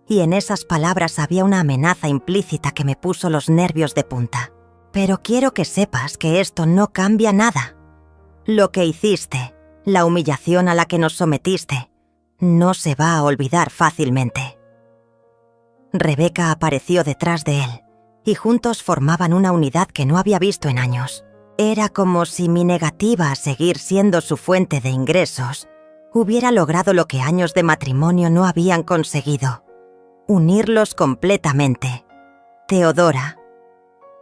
y en esas palabras había una amenaza implícita que me puso los nervios de punta. «Pero quiero que sepas que esto no cambia nada. Lo que hiciste, la humillación a la que nos sometiste, no se va a olvidar fácilmente». Rebeca apareció detrás de él, y juntos formaban una unidad que no había visto en años. Era como si mi negativa a seguir siendo su fuente de ingresos hubiera logrado lo que años de matrimonio no habían conseguido: unirlos completamente. «Teodora»,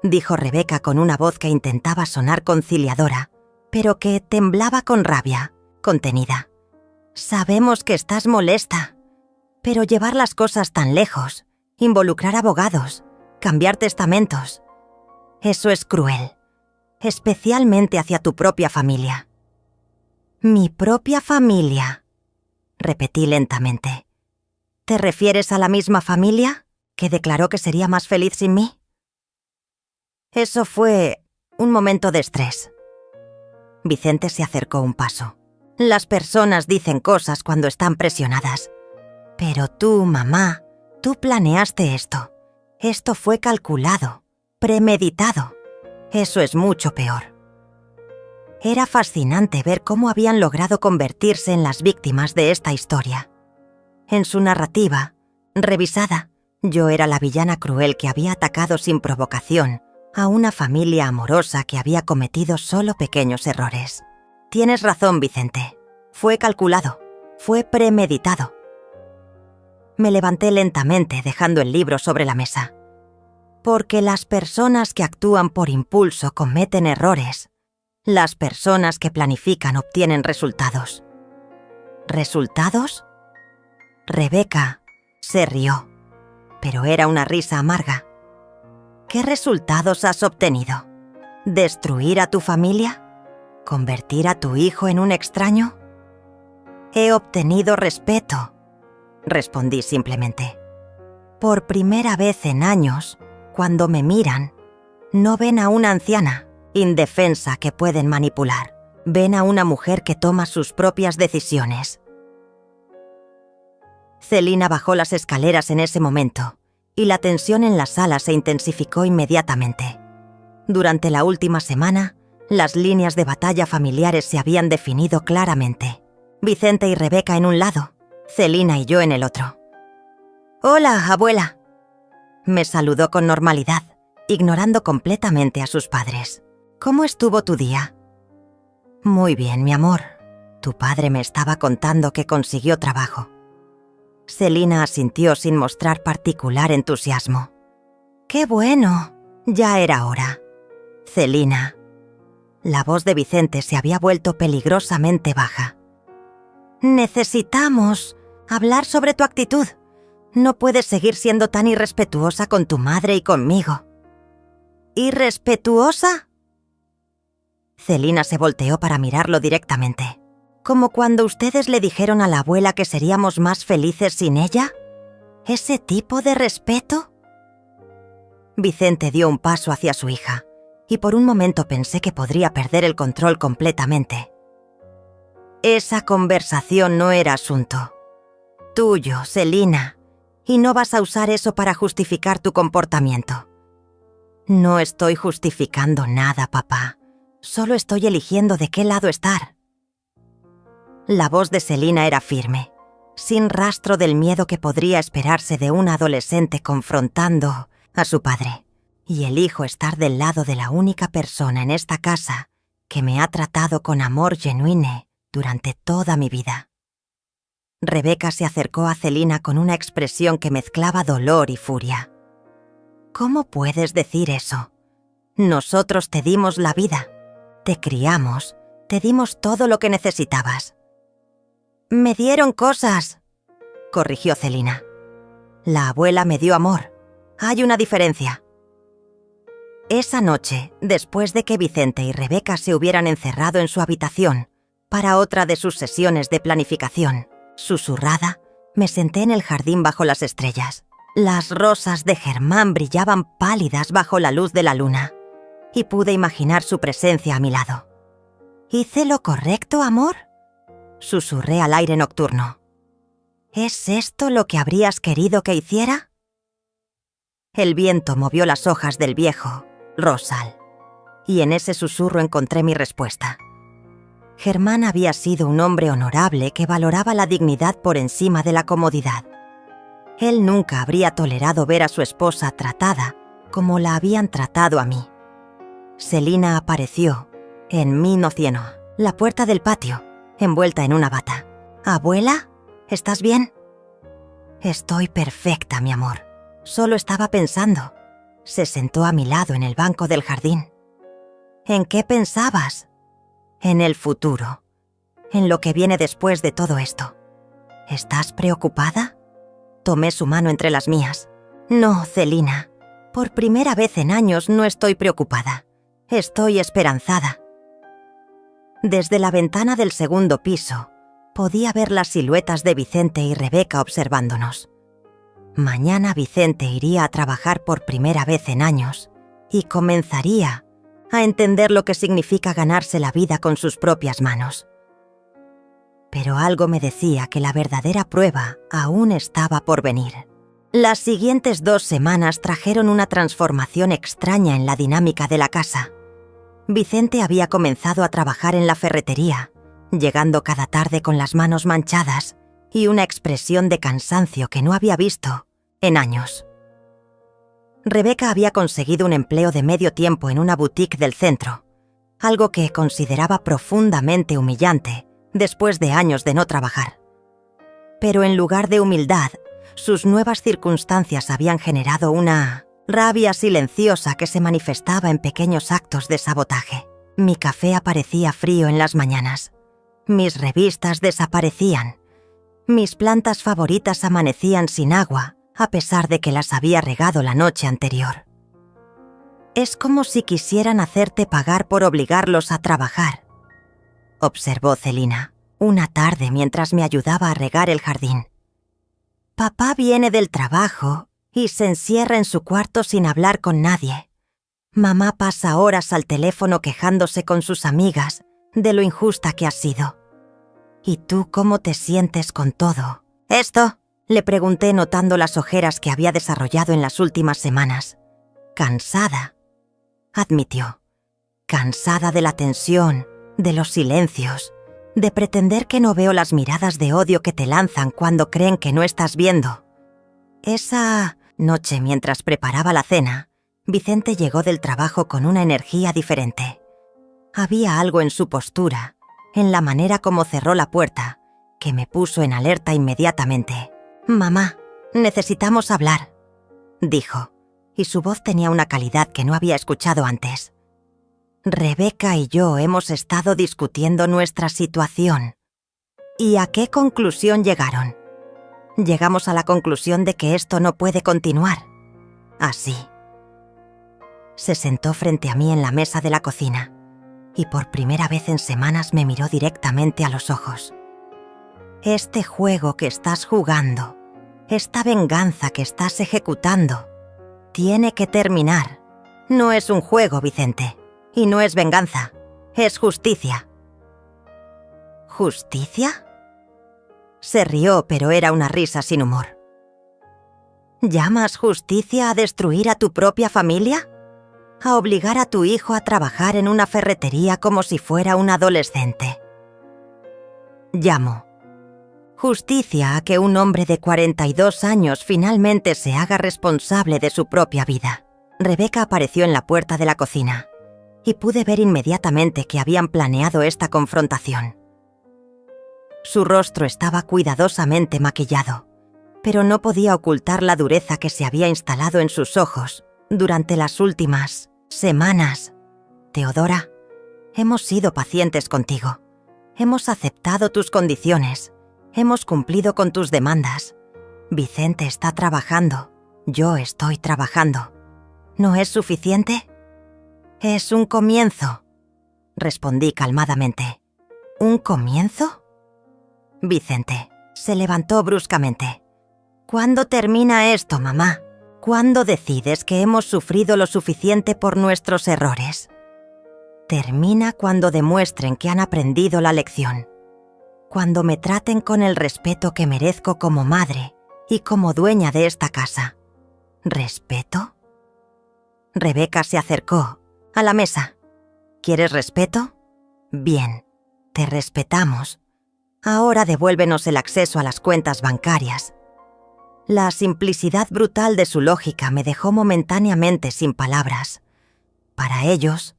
dijo Rebeca con una voz que intentaba sonar conciliadora, pero que temblaba con rabia, contenida. «Sabemos que estás molesta, pero llevar las cosas tan lejos, involucrar abogados, cambiar testamentos, eso es cruel, especialmente hacia tu propia familia». «Mi propia familia», repetí lentamente. «¿Te refieres a la misma familia que declaró que sería más feliz sin mí?» Eso fue un momento de estrés. Vicente se acercó un paso. «Las personas dicen cosas cuando están presionadas. Pero tú, mamá, tú planeaste esto. Esto fue calculado, premeditado. Eso es mucho peor». Era fascinante ver cómo habían logrado convertirse en las víctimas de esta historia. En su narrativa, revisada, yo era la villana cruel que había atacado sin provocación a una familia amorosa que había cometido solo pequeños errores. «Tienes razón, Vicente. Fue calculado, fue premeditado». Me levanté lentamente, dejando el libro sobre la mesa. Porque las personas que actúan por impulso cometen errores. Las personas que planifican obtienen resultados. ¿Resultados? Rebeca se rió, pero era una risa amarga. ¿Qué resultados has obtenido? ¿Destruir a tu familia? ¿Convertir a tu hijo en un extraño? He obtenido respeto, respondí simplemente. Por primera vez en años, cuando me miran, no ven a una anciana indefensa que pueden manipular. Ven a una mujer que toma sus propias decisiones. Celina bajó las escaleras en ese momento, y la tensión en la sala se intensificó inmediatamente. Durante la última semana, las líneas de batalla familiares se habían definido claramente. Vicente y Rebeca en un lado, Celina y yo en el otro. «Hola, abuela», me saludó con normalidad, ignorando completamente a sus padres. «¿Cómo estuvo tu día?» «Muy bien, mi amor. Tu padre me estaba contando que consiguió trabajo». Celina asintió sin mostrar particular entusiasmo. «¡Qué bueno! Ya era hora». «Celina». La voz de Vicente se había vuelto peligrosamente baja. «Necesitamos hablar sobre tu actitud. No puedes seguir siendo tan irrespetuosa con tu madre y conmigo». «¿Irrespetuosa?» Celina se volteó para mirarlo directamente. «¿Como cuando ustedes le dijeron a la abuela que seríamos más felices sin ella? ¿Ese tipo de respeto?» Vicente dio un paso hacia su hija, y por un momento pensé que podría perder el control completamente. «Esa conversación no era asunto tuyo, Celina, y no vas a usar eso para justificar tu comportamiento». «No estoy justificando nada, papá. Solo estoy eligiendo de qué lado estar». La voz de Celina era firme. sin rastro del miedo que podría esperarse de un adolescente confrontando a su padre. Y elijo estar del lado de la única persona en esta casa que me ha tratado con amor genuino durante toda mi vida. Rebeca se acercó a Celina con una expresión que mezclaba dolor y furia. ¿Cómo puedes decir eso? Nosotros te dimos la vida, te criamos, te dimos todo lo que necesitabas. Me dieron cosas, corrigió Celina. La abuela me dio amor. Hay una diferencia. Esa noche, después de que Vicente y Rebeca se hubieran encerrado en su habitación para otra de sus sesiones de planificación, susurrada, me senté en el jardín bajo las estrellas. Las rosas de Germán brillaban pálidas bajo la luz de la luna, y pude imaginar su presencia a mi lado. ¿Hice lo correcto, amor?, susurré al aire nocturno. ¿Es esto lo que habrías querido que hiciera? El viento movió las hojas del viejo rosal, y en ese susurro encontré mi respuesta. Germán había sido un hombre honorable que valoraba la dignidad por encima de la comodidad. Él nunca habría tolerado ver a su esposa tratada como la habían tratado a mí. Celina apareció, en mi nocieno, la puerta del patio, envuelta en una bata. «¿Abuela? ¿Estás bien?» «Estoy perfecta, mi amor. Solo estaba pensando». Se sentó a mi lado en el banco del jardín. «¿En qué pensabas?» «En el futuro. En lo que viene después de todo esto». «¿Estás preocupada?» Tomé su mano entre las mías. «No, Celina. Por primera vez en años no estoy preocupada. Estoy esperanzada». Desde la ventana del segundo piso, podía ver las siluetas de Vicente y Rebeca observándonos. Mañana Vicente iría a trabajar por primera vez en años y comenzaría a entender lo que significa ganarse la vida con sus propias manos. Pero algo me decía que la verdadera prueba aún estaba por venir. Las siguientes 2 semanas trajeron una transformación extraña en la dinámica de la casa. Vicente había comenzado a trabajar en la ferretería, llegando cada tarde con las manos manchadas y una expresión de cansancio que no había visto en años. Rebeca había conseguido un empleo de medio tiempo en una boutique del centro, algo que consideraba profundamente humillante después de años de no trabajar. Pero en lugar de humildad, sus nuevas circunstancias habían generado una rabia silenciosa que se manifestaba en pequeños actos de sabotaje. Mi café aparecía frío en las mañanas. Mis revistas desaparecían. Mis plantas favoritas amanecían sin agua, a pesar de que las había regado la noche anterior. «Es como si quisieran hacerte pagar por obligarlos a trabajar», observó Celina, una tarde mientras me ayudaba a regar el jardín. «Papá viene del trabajo y se encierra en su cuarto sin hablar con nadie. Mamá pasa horas al teléfono quejándose con sus amigas de lo injusta que has sido. ¿Y tú cómo te sientes con todo esto?», le pregunté notando las ojeras que había desarrollado en las últimas semanas. «Cansada», admitió. «Cansada de la tensión, de los silencios, de pretender que no veo las miradas de odio que te lanzan cuando creen que no estás viendo». Esa noche, mientras preparaba la cena, Vicente llegó del trabajo con una energía diferente. Había algo en su postura, en la manera como cerró la puerta, que me puso en alerta inmediatamente. «Mamá, necesitamos hablar», dijo, y su voz tenía una calidad que no había escuchado antes. «Rebeca y yo hemos estado discutiendo nuestra situación. ¿Y a qué conclusión llegaron?» «Llegamos a la conclusión de que esto no puede continuar. Así». Se sentó frente a mí en la mesa de la cocina, y por primera vez en semanas me miró directamente a los ojos. «Este juego que estás jugando, esta venganza que estás ejecutando, tiene que terminar. No es un juego, Vicente, y no es venganza, es justicia». «¿Justicia?». Se rió, pero era una risa sin humor. «¿Llamas justicia a destruir a tu propia familia? ¿A obligar a tu hijo a trabajar en una ferretería como si fuera un adolescente?». «Llamo Justicia a que un hombre de 42 años finalmente se haga responsable de su propia vida. Rebeca apareció en la puerta de la cocina y pude ver inmediatamente que habían planeado esta confrontación. Su rostro estaba cuidadosamente maquillado, pero no podía ocultar la dureza que se había instalado en sus ojos durante las últimas semanas. Teodora, hemos sido pacientes contigo. Hemos aceptado tus condiciones. Hemos cumplido con tus demandas. Vicente está trabajando. Yo estoy trabajando. ¿No es suficiente? Es un comienzo, respondí calmadamente. ¿Un comienzo? Vicente se levantó bruscamente. ¿Cuándo termina esto, mamá? ¿Cuándo decides que hemos sufrido lo suficiente por nuestros errores? Termina cuando demuestren que han aprendido la lección. Cuando me traten con el respeto que merezco como madre y como dueña de esta casa. ¿Respeto? Rebeca se acercó a la mesa. ¿Quieres respeto? Bien, te respetamos. Ahora devuélvenos el acceso a las cuentas bancarias. La simplicidad brutal de su lógica me dejó momentáneamente sin palabras. Para ellos,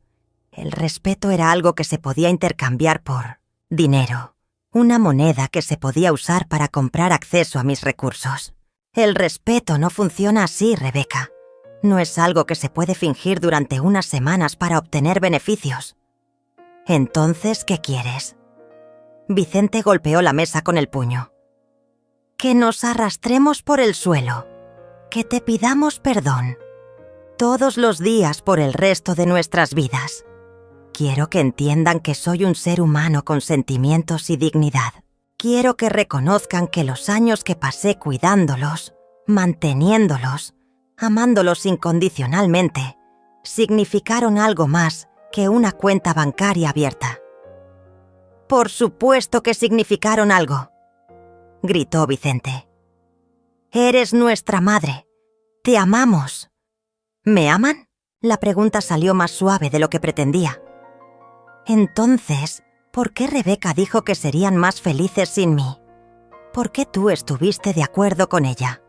el respeto era algo que se podía intercambiar por dinero. Una moneda que se podía usar para comprar acceso a mis recursos. El respeto no funciona así, Rebeca. No es algo que se puede fingir durante unas semanas para obtener beneficios. Entonces, ¿qué quieres? Vicente golpeó la mesa con el puño. Que nos arrastremos por el suelo. Que te pidamos perdón. Todos los días por el resto de nuestras vidas. Quiero que entiendan que soy un ser humano con sentimientos y dignidad. Quiero que reconozcan que los años que pasé cuidándolos, manteniéndolos, amándolos incondicionalmente, significaron algo más que una cuenta bancaria abierta. «Por supuesto que significaron algo», gritó Vicente. «Eres nuestra madre. Te amamos». ¿Me aman? La pregunta salió más suave de lo que pretendía. Entonces, ¿por qué Rebeca dijo que serían más felices sin mí? ¿Por qué tú estuviste de acuerdo con ella?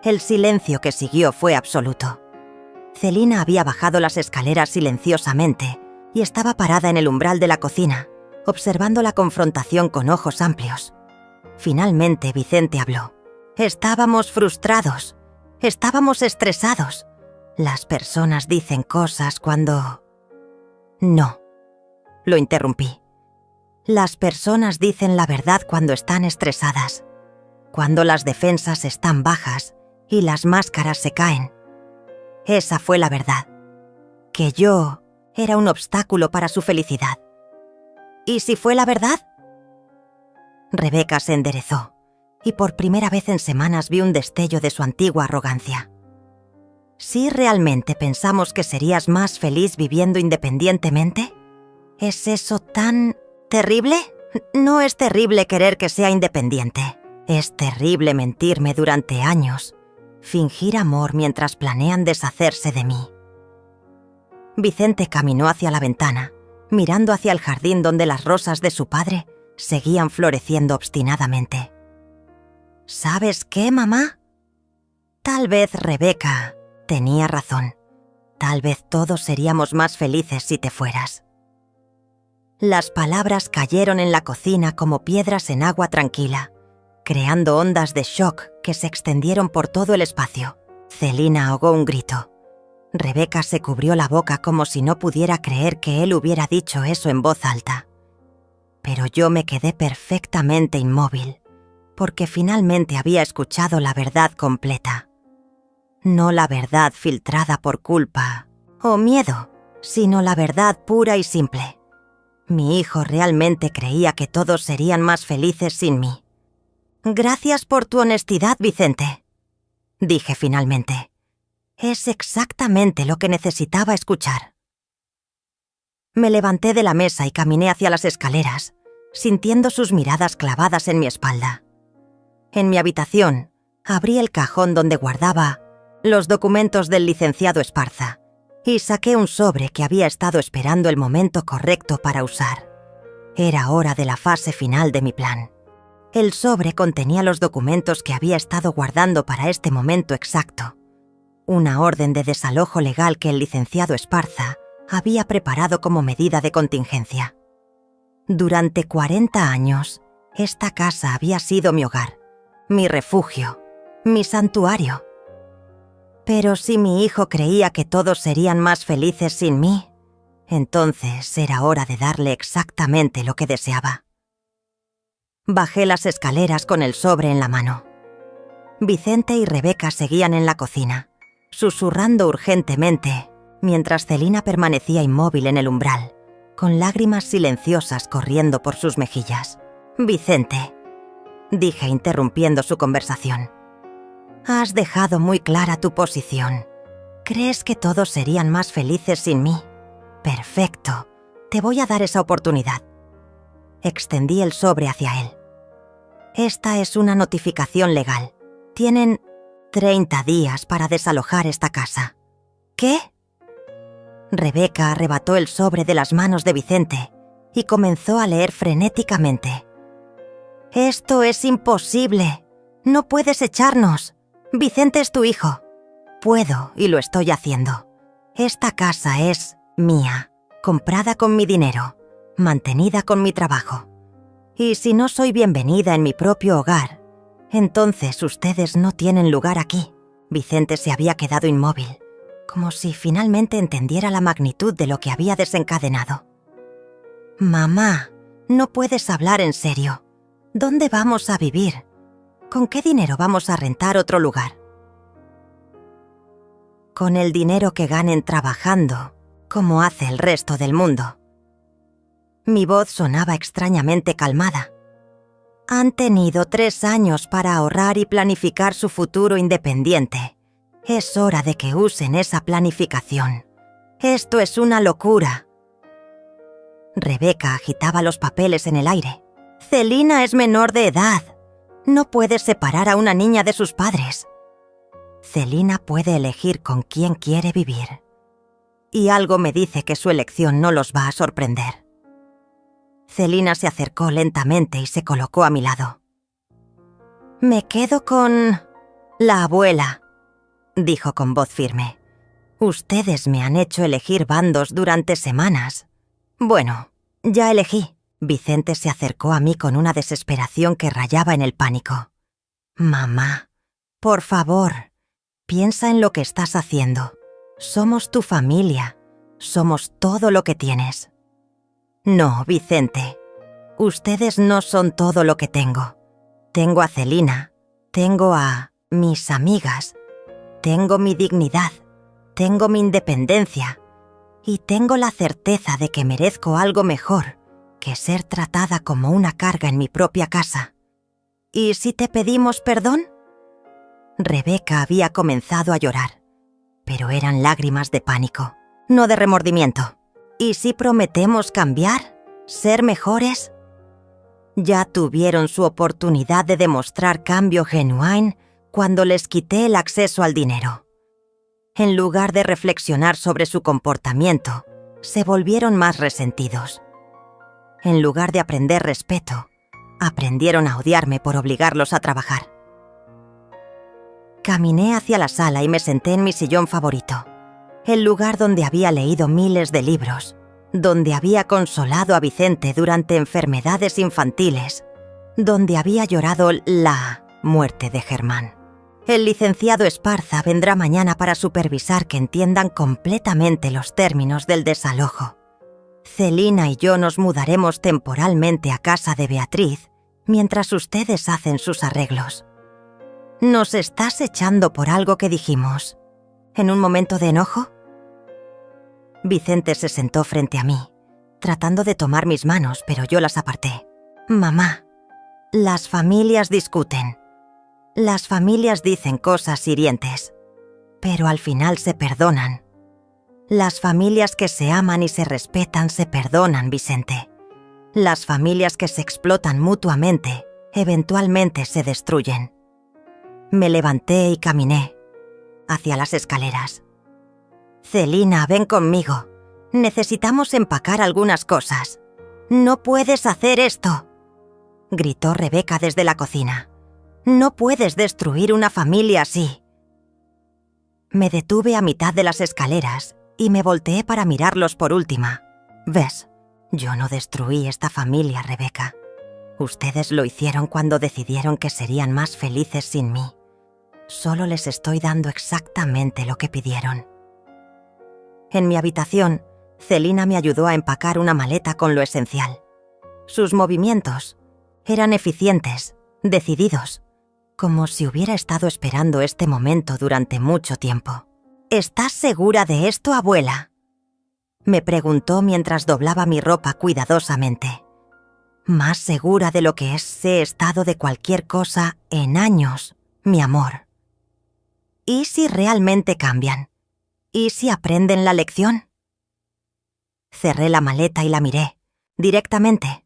El silencio que siguió fue absoluto. Celina había bajado las escaleras silenciosamente y estaba parada en el umbral de la cocina, observando la confrontación con ojos amplios. Finalmente Vicente habló. Estábamos frustrados, estábamos estresados. Las personas dicen cosas cuando... No, lo interrumpí. Las personas dicen la verdad cuando están estresadas, cuando las defensas están bajas y las máscaras se caen. Esa fue la verdad, que yo era un obstáculo para su felicidad. ¿Y si fue la verdad? Rebeca se enderezó, y por primera vez en semanas vi un destello de su antigua arrogancia. ¿Sí realmente pensamos que serías más feliz viviendo independientemente? ¿Es eso tan terrible? No es terrible querer que sea independiente. Es terrible mentirme durante años, fingir amor mientras planean deshacerse de mí. Vicente caminó hacia la ventana, mirando hacia el jardín donde las rosas de su padre seguían floreciendo obstinadamente. ¿Sabes qué, mamá? Tal vez Rebeca tenía razón. Tal vez todos seríamos más felices si te fueras. Las palabras cayeron en la cocina como piedras en agua tranquila, creando ondas de shock que se extendieron por todo el espacio. Celina ahogó un grito. Rebeca se cubrió la boca como si no pudiera creer que él hubiera dicho eso en voz alta. Pero yo me quedé perfectamente inmóvil, porque finalmente había escuchado la verdad completa. No la verdad filtrada por culpa o miedo, sino la verdad pura y simple. Mi hijo realmente creía que todos serían más felices sin mí. «Gracias por tu honestidad, Vicente», dije finalmente. Es exactamente lo que necesitaba escuchar. Me levanté de la mesa y caminé hacia las escaleras, sintiendo sus miradas clavadas en mi espalda. En mi habitación, abrí el cajón donde guardaba los documentos del licenciado Esparza y saqué un sobre que había estado esperando el momento correcto para usar. Era hora de la fase final de mi plan. El sobre contenía los documentos que había estado guardando para este momento exacto. Una orden de desalojo legal que el licenciado Esparza había preparado como medida de contingencia. Durante 40 años, esta casa había sido mi hogar, mi refugio, mi santuario. Pero si mi hijo creía que todos serían más felices sin mí, entonces era hora de darle exactamente lo que deseaba. Bajé las escaleras con el sobre en la mano. Vicente y Rebeca seguían en la cocina, susurrando urgentemente, mientras Celina permanecía inmóvil en el umbral, con lágrimas silenciosas corriendo por sus mejillas. «Vicente», dije interrumpiendo su conversación, «has dejado muy clara tu posición. ¿Crees que todos serían más felices sin mí? Perfecto, te voy a dar esa oportunidad». Extendí el sobre hacia él. «Esta es una notificación legal. Tienen 30 días para desalojar esta casa». «¿Qué?». Rebeca arrebató el sobre de las manos de Vicente y comenzó a leer frenéticamente. «Esto es imposible. No puedes echarnos. Vicente es tu hijo. Puedo y lo estoy haciendo. Esta casa es mía, comprada con mi dinero, mantenida con mi trabajo. Y si no soy bienvenida en mi propio hogar, entonces ustedes no tienen lugar aquí». Vicente se había quedado inmóvil, como si finalmente entendiera la magnitud de lo que había desencadenado. «Mamá, no puedes hablar en serio. ¿Dónde vamos a vivir? ¿Con qué dinero vamos a rentar otro lugar?». «Con el dinero que ganen trabajando, como hace el resto del mundo». Mi voz sonaba extrañamente calmada. «Han tenido 3 años para ahorrar y planificar su futuro independiente. Es hora de que usen esa planificación. Esto es una locura». Rebeca agitaba los papeles en el aire. «Celina es menor de edad. No puedes separar a una niña de sus padres. Celina puede elegir con quién quiere vivir. Y algo me dice que su elección no los va a sorprender». Celina se acercó lentamente y se colocó a mi lado. «Me quedo con la abuela», dijo con voz firme. «Ustedes me han hecho elegir bandos durante semanas. Bueno, ya elegí». Vicente se acercó a mí con una desesperación que rayaba en el pánico. «Mamá, por favor, piensa en lo que estás haciendo. Somos tu familia. Somos todo lo que tienes». «No, Vicente. Ustedes no son todo lo que tengo. Tengo a Celina. Tengo a mis amigas. Tengo mi dignidad. Tengo mi independencia. Y tengo la certeza de que merezco algo mejor que ser tratada como una carga en mi propia casa. ¿Y si te pedimos perdón?». Rebeca había comenzado a llorar, pero eran lágrimas de pánico, no de remordimiento. «¿Y si prometemos cambiar? ¿Ser mejores?». Ya tuvieron su oportunidad de demostrar cambio genuino cuando les quité el acceso al dinero. En lugar de reflexionar sobre su comportamiento, se volvieron más resentidos. En lugar de aprender respeto, aprendieron a odiarme por obligarlos a trabajar. Caminé hacia la sala y me senté en mi sillón favorito, el lugar donde había leído miles de libros, donde había consolado a Vicente durante enfermedades infantiles, donde había llorado la muerte de Germán. El licenciado Esparza vendrá mañana para supervisar que entiendan completamente los términos del desalojo. Celina y yo nos mudaremos temporalmente a casa de Beatriz mientras ustedes hacen sus arreglos. ¿Nos estás echando por algo que dijimos en un momento de enojo?». Vicente se sentó frente a mí, tratando de tomar mis manos, pero yo las aparté. «Mamá, las familias discuten. Las familias dicen cosas hirientes, pero al final se perdonan. Las familias que se aman y se respetan se perdonan, Vicente. Las familias que se explotan mutuamente eventualmente se destruyen». Me levanté y caminé hacia las escaleras. «Celina, ven conmigo. Necesitamos empacar algunas cosas. No puedes hacer esto», gritó Rebeca desde la cocina. «No puedes destruir una familia así». Me detuve a mitad de las escaleras y me volteé para mirarlos por última. «¿Ves? Yo no destruí esta familia, Rebeca. Ustedes lo hicieron cuando decidieron que serían más felices sin mí. Solo les estoy dando exactamente lo que pidieron». En mi habitación, Celina me ayudó a empacar una maleta con lo esencial. Sus movimientos eran eficientes, decididos, como si hubiera estado esperando este momento durante mucho tiempo. «¿Estás segura de esto, abuela?», me preguntó mientras doblaba mi ropa cuidadosamente. «Más segura de lo que he estado de cualquier cosa en años, mi amor». «¿Y si realmente cambian? ¿Y si aprenden la lección?». Cerré la maleta y la miré, directamente.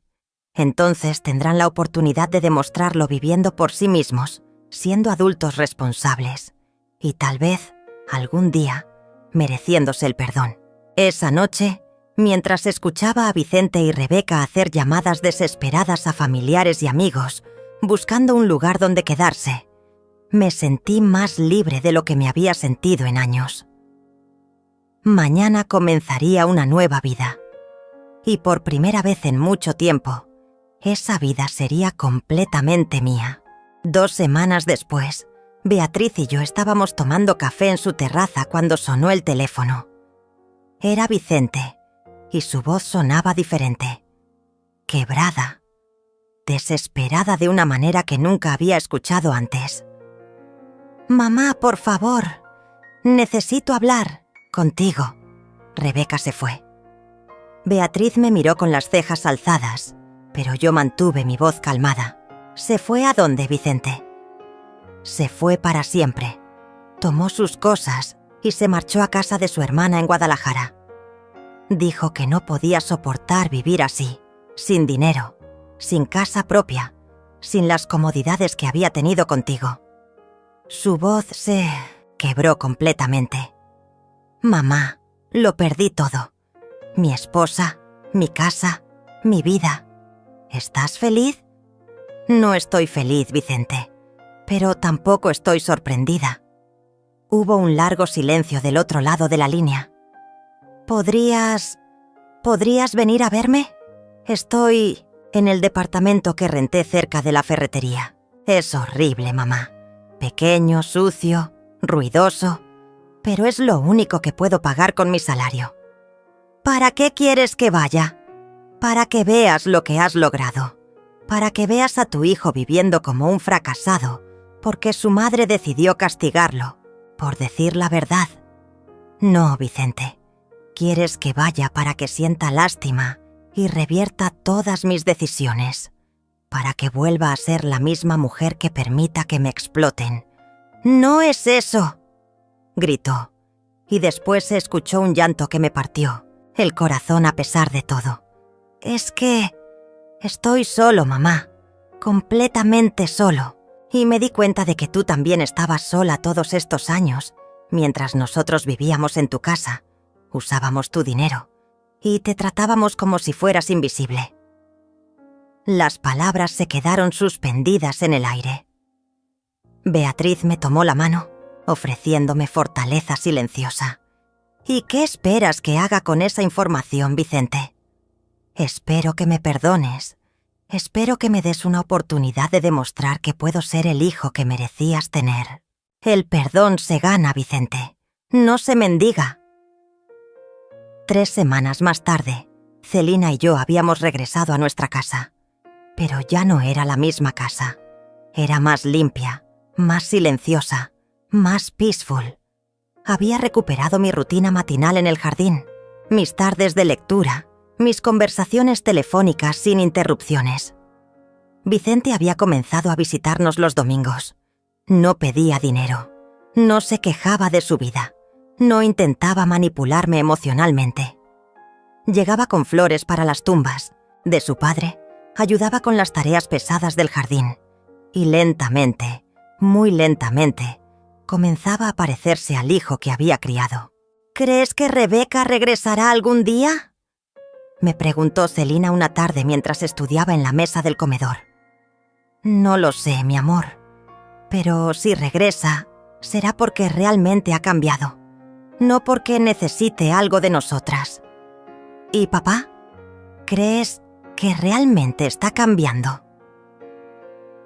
Entonces tendrán la oportunidad de demostrarlo viviendo por sí mismos, siendo adultos responsables. Y tal vez, algún día, mereciéndose el perdón. Esa noche, mientras escuchaba a Vicente y Rebeca hacer llamadas desesperadas a familiares y amigos, buscando un lugar donde quedarse, me sentí más libre de lo que me había sentido en años. Mañana comenzaría una nueva vida. Y por primera vez en mucho tiempo, esa vida sería completamente mía. 2 semanas después, Beatriz y yo estábamos tomando café en su terraza cuando sonó el teléfono. Era Vicente, y su voz sonaba diferente. Quebrada, desesperada de una manera que nunca había escuchado antes. «Mamá, por favor, necesito hablar contigo». Rebeca se fue. Beatriz me miró con las cejas alzadas, pero yo mantuve mi voz calmada. «¿Se fue a dónde, Vicente?». «Se fue para siempre. Tomó sus cosas y se marchó a casa de su hermana en Guadalajara. Dijo que no podía soportar vivir así, sin dinero, sin casa propia, sin las comodidades que había tenido contigo». Su voz se quebró completamente. «Mamá, lo perdí todo. Mi esposa, mi casa, mi vida. ¿Estás feliz?». «No estoy feliz, Vicente, pero tampoco estoy sorprendida». Hubo un largo silencio del otro lado de la línea. ¿Podrías venir a verme? Estoy en el departamento que renté cerca de la ferretería. Es horrible, mamá. Pequeño, sucio, ruidoso, pero es lo único que puedo pagar con mi salario». «¿Para qué quieres que vaya?». «Para que veas lo que has logrado. Para que veas a tu hijo viviendo como un fracasado, porque su madre decidió castigarlo, por decir la verdad». «No, Vicente. Quieres que vaya para que sienta lástima y revierta todas mis decisiones. Para que vuelva a ser la misma mujer que permita que me exploten». «No es eso», gritó, y después se escuchó un llanto que me partió el corazón a pesar de todo. «Es que estoy solo, mamá, completamente solo, y me di cuenta de que tú también estabas sola todos estos años, mientras nosotros vivíamos en tu casa, usábamos tu dinero, y te tratábamos como si fueras invisible». Las palabras se quedaron suspendidas en el aire. Beatriz me tomó la mano, ofreciéndome fortaleza silenciosa. «¿Y qué esperas que haga con esa información, Vicente? Espero que me perdones. Espero que me des una oportunidad de demostrar que puedo ser el hijo que merecías tener. El perdón se gana, Vicente. No se mendiga». 3 semanas más tarde, Celina y yo habíamos regresado a nuestra casa. Pero ya no era la misma casa. Era más limpia, más silenciosa, más peaceful. Había recuperado mi rutina matinal en el jardín, mis tardes de lectura, mis conversaciones telefónicas sin interrupciones. Vicente había comenzado a visitarnos los domingos. No pedía dinero, no se quejaba de su vida, no intentaba manipularme emocionalmente. Llegaba con flores para las tumbas de su padre, ayudaba con las tareas pesadas del jardín, y lentamente, muy lentamente, comenzaba a parecerse al hijo que había criado. «¿Crees que Rebeca regresará algún día?», me preguntó Celina una tarde mientras estudiaba en la mesa del comedor. No lo sé, mi amor. Pero si regresa, será porque realmente ha cambiado, no porque necesite algo de nosotras. ¿Y papá? ¿Crees que realmente está cambiando?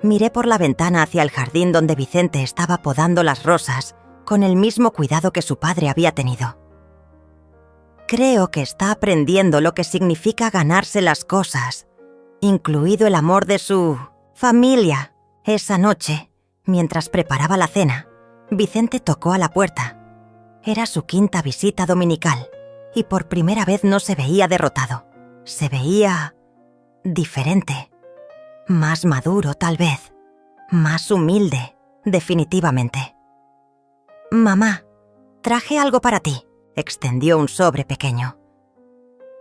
Miré por la ventana hacia el jardín donde Vicente estaba podando las rosas con el mismo cuidado que su padre había tenido. Creo que está aprendiendo lo que significa ganarse las cosas, incluido el amor de su familia. Esa noche, mientras preparaba la cena, Vicente tocó a la puerta. Era su quinta visita dominical y por primera vez no se veía derrotado. Se veía diferente. Más maduro, tal vez. Más humilde, definitivamente. «Mamá, traje algo para ti», extendió un sobre pequeño.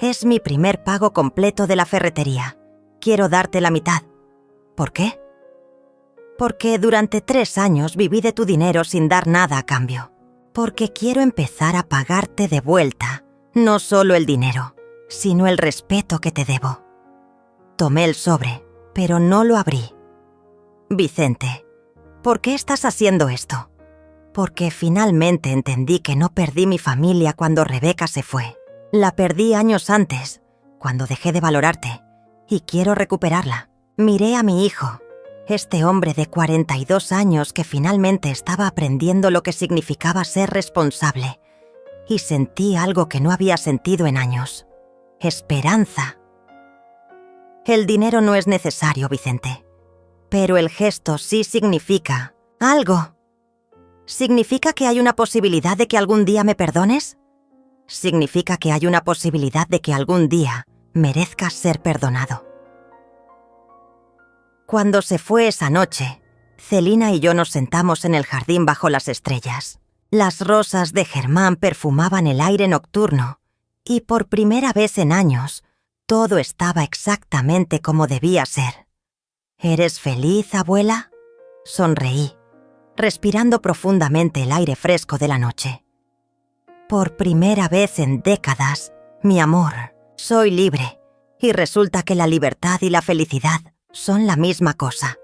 «Es mi primer pago completo de la ferretería. Quiero darte la mitad». «¿Por qué?» «Porque durante 3 años viví de tu dinero sin dar nada a cambio. Porque quiero empezar a pagarte de vuelta, no solo el dinero, sino el respeto que te debo». Tomé el sobre, pero no lo abrí. «Vicente, ¿por qué estás haciendo esto?» «Porque finalmente entendí que no perdí mi familia cuando Rebeca se fue. La perdí años antes, cuando dejé de valorarte, y quiero recuperarla. Miré a mi hijo, este hombre de 42 años que finalmente estaba aprendiendo lo que significaba ser responsable, y sentí algo que no había sentido en años. Esperanza. El dinero no es necesario, Vicente, pero el gesto sí significa algo. ¿Significa que hay una posibilidad de que algún día me perdones? Significa que hay una posibilidad de que algún día merezcas ser perdonado. Cuando se fue esa noche, Celina y yo nos sentamos en el jardín bajo las estrellas. Las rosas de Germán perfumaban el aire nocturno y por primera vez en años, todo estaba exactamente como debía ser. ¿Eres feliz, abuela?, sonreí, respirando profundamente el aire fresco de la noche. Por primera vez en décadas, mi amor, soy libre, y resulta que la libertad y la felicidad son la misma cosa.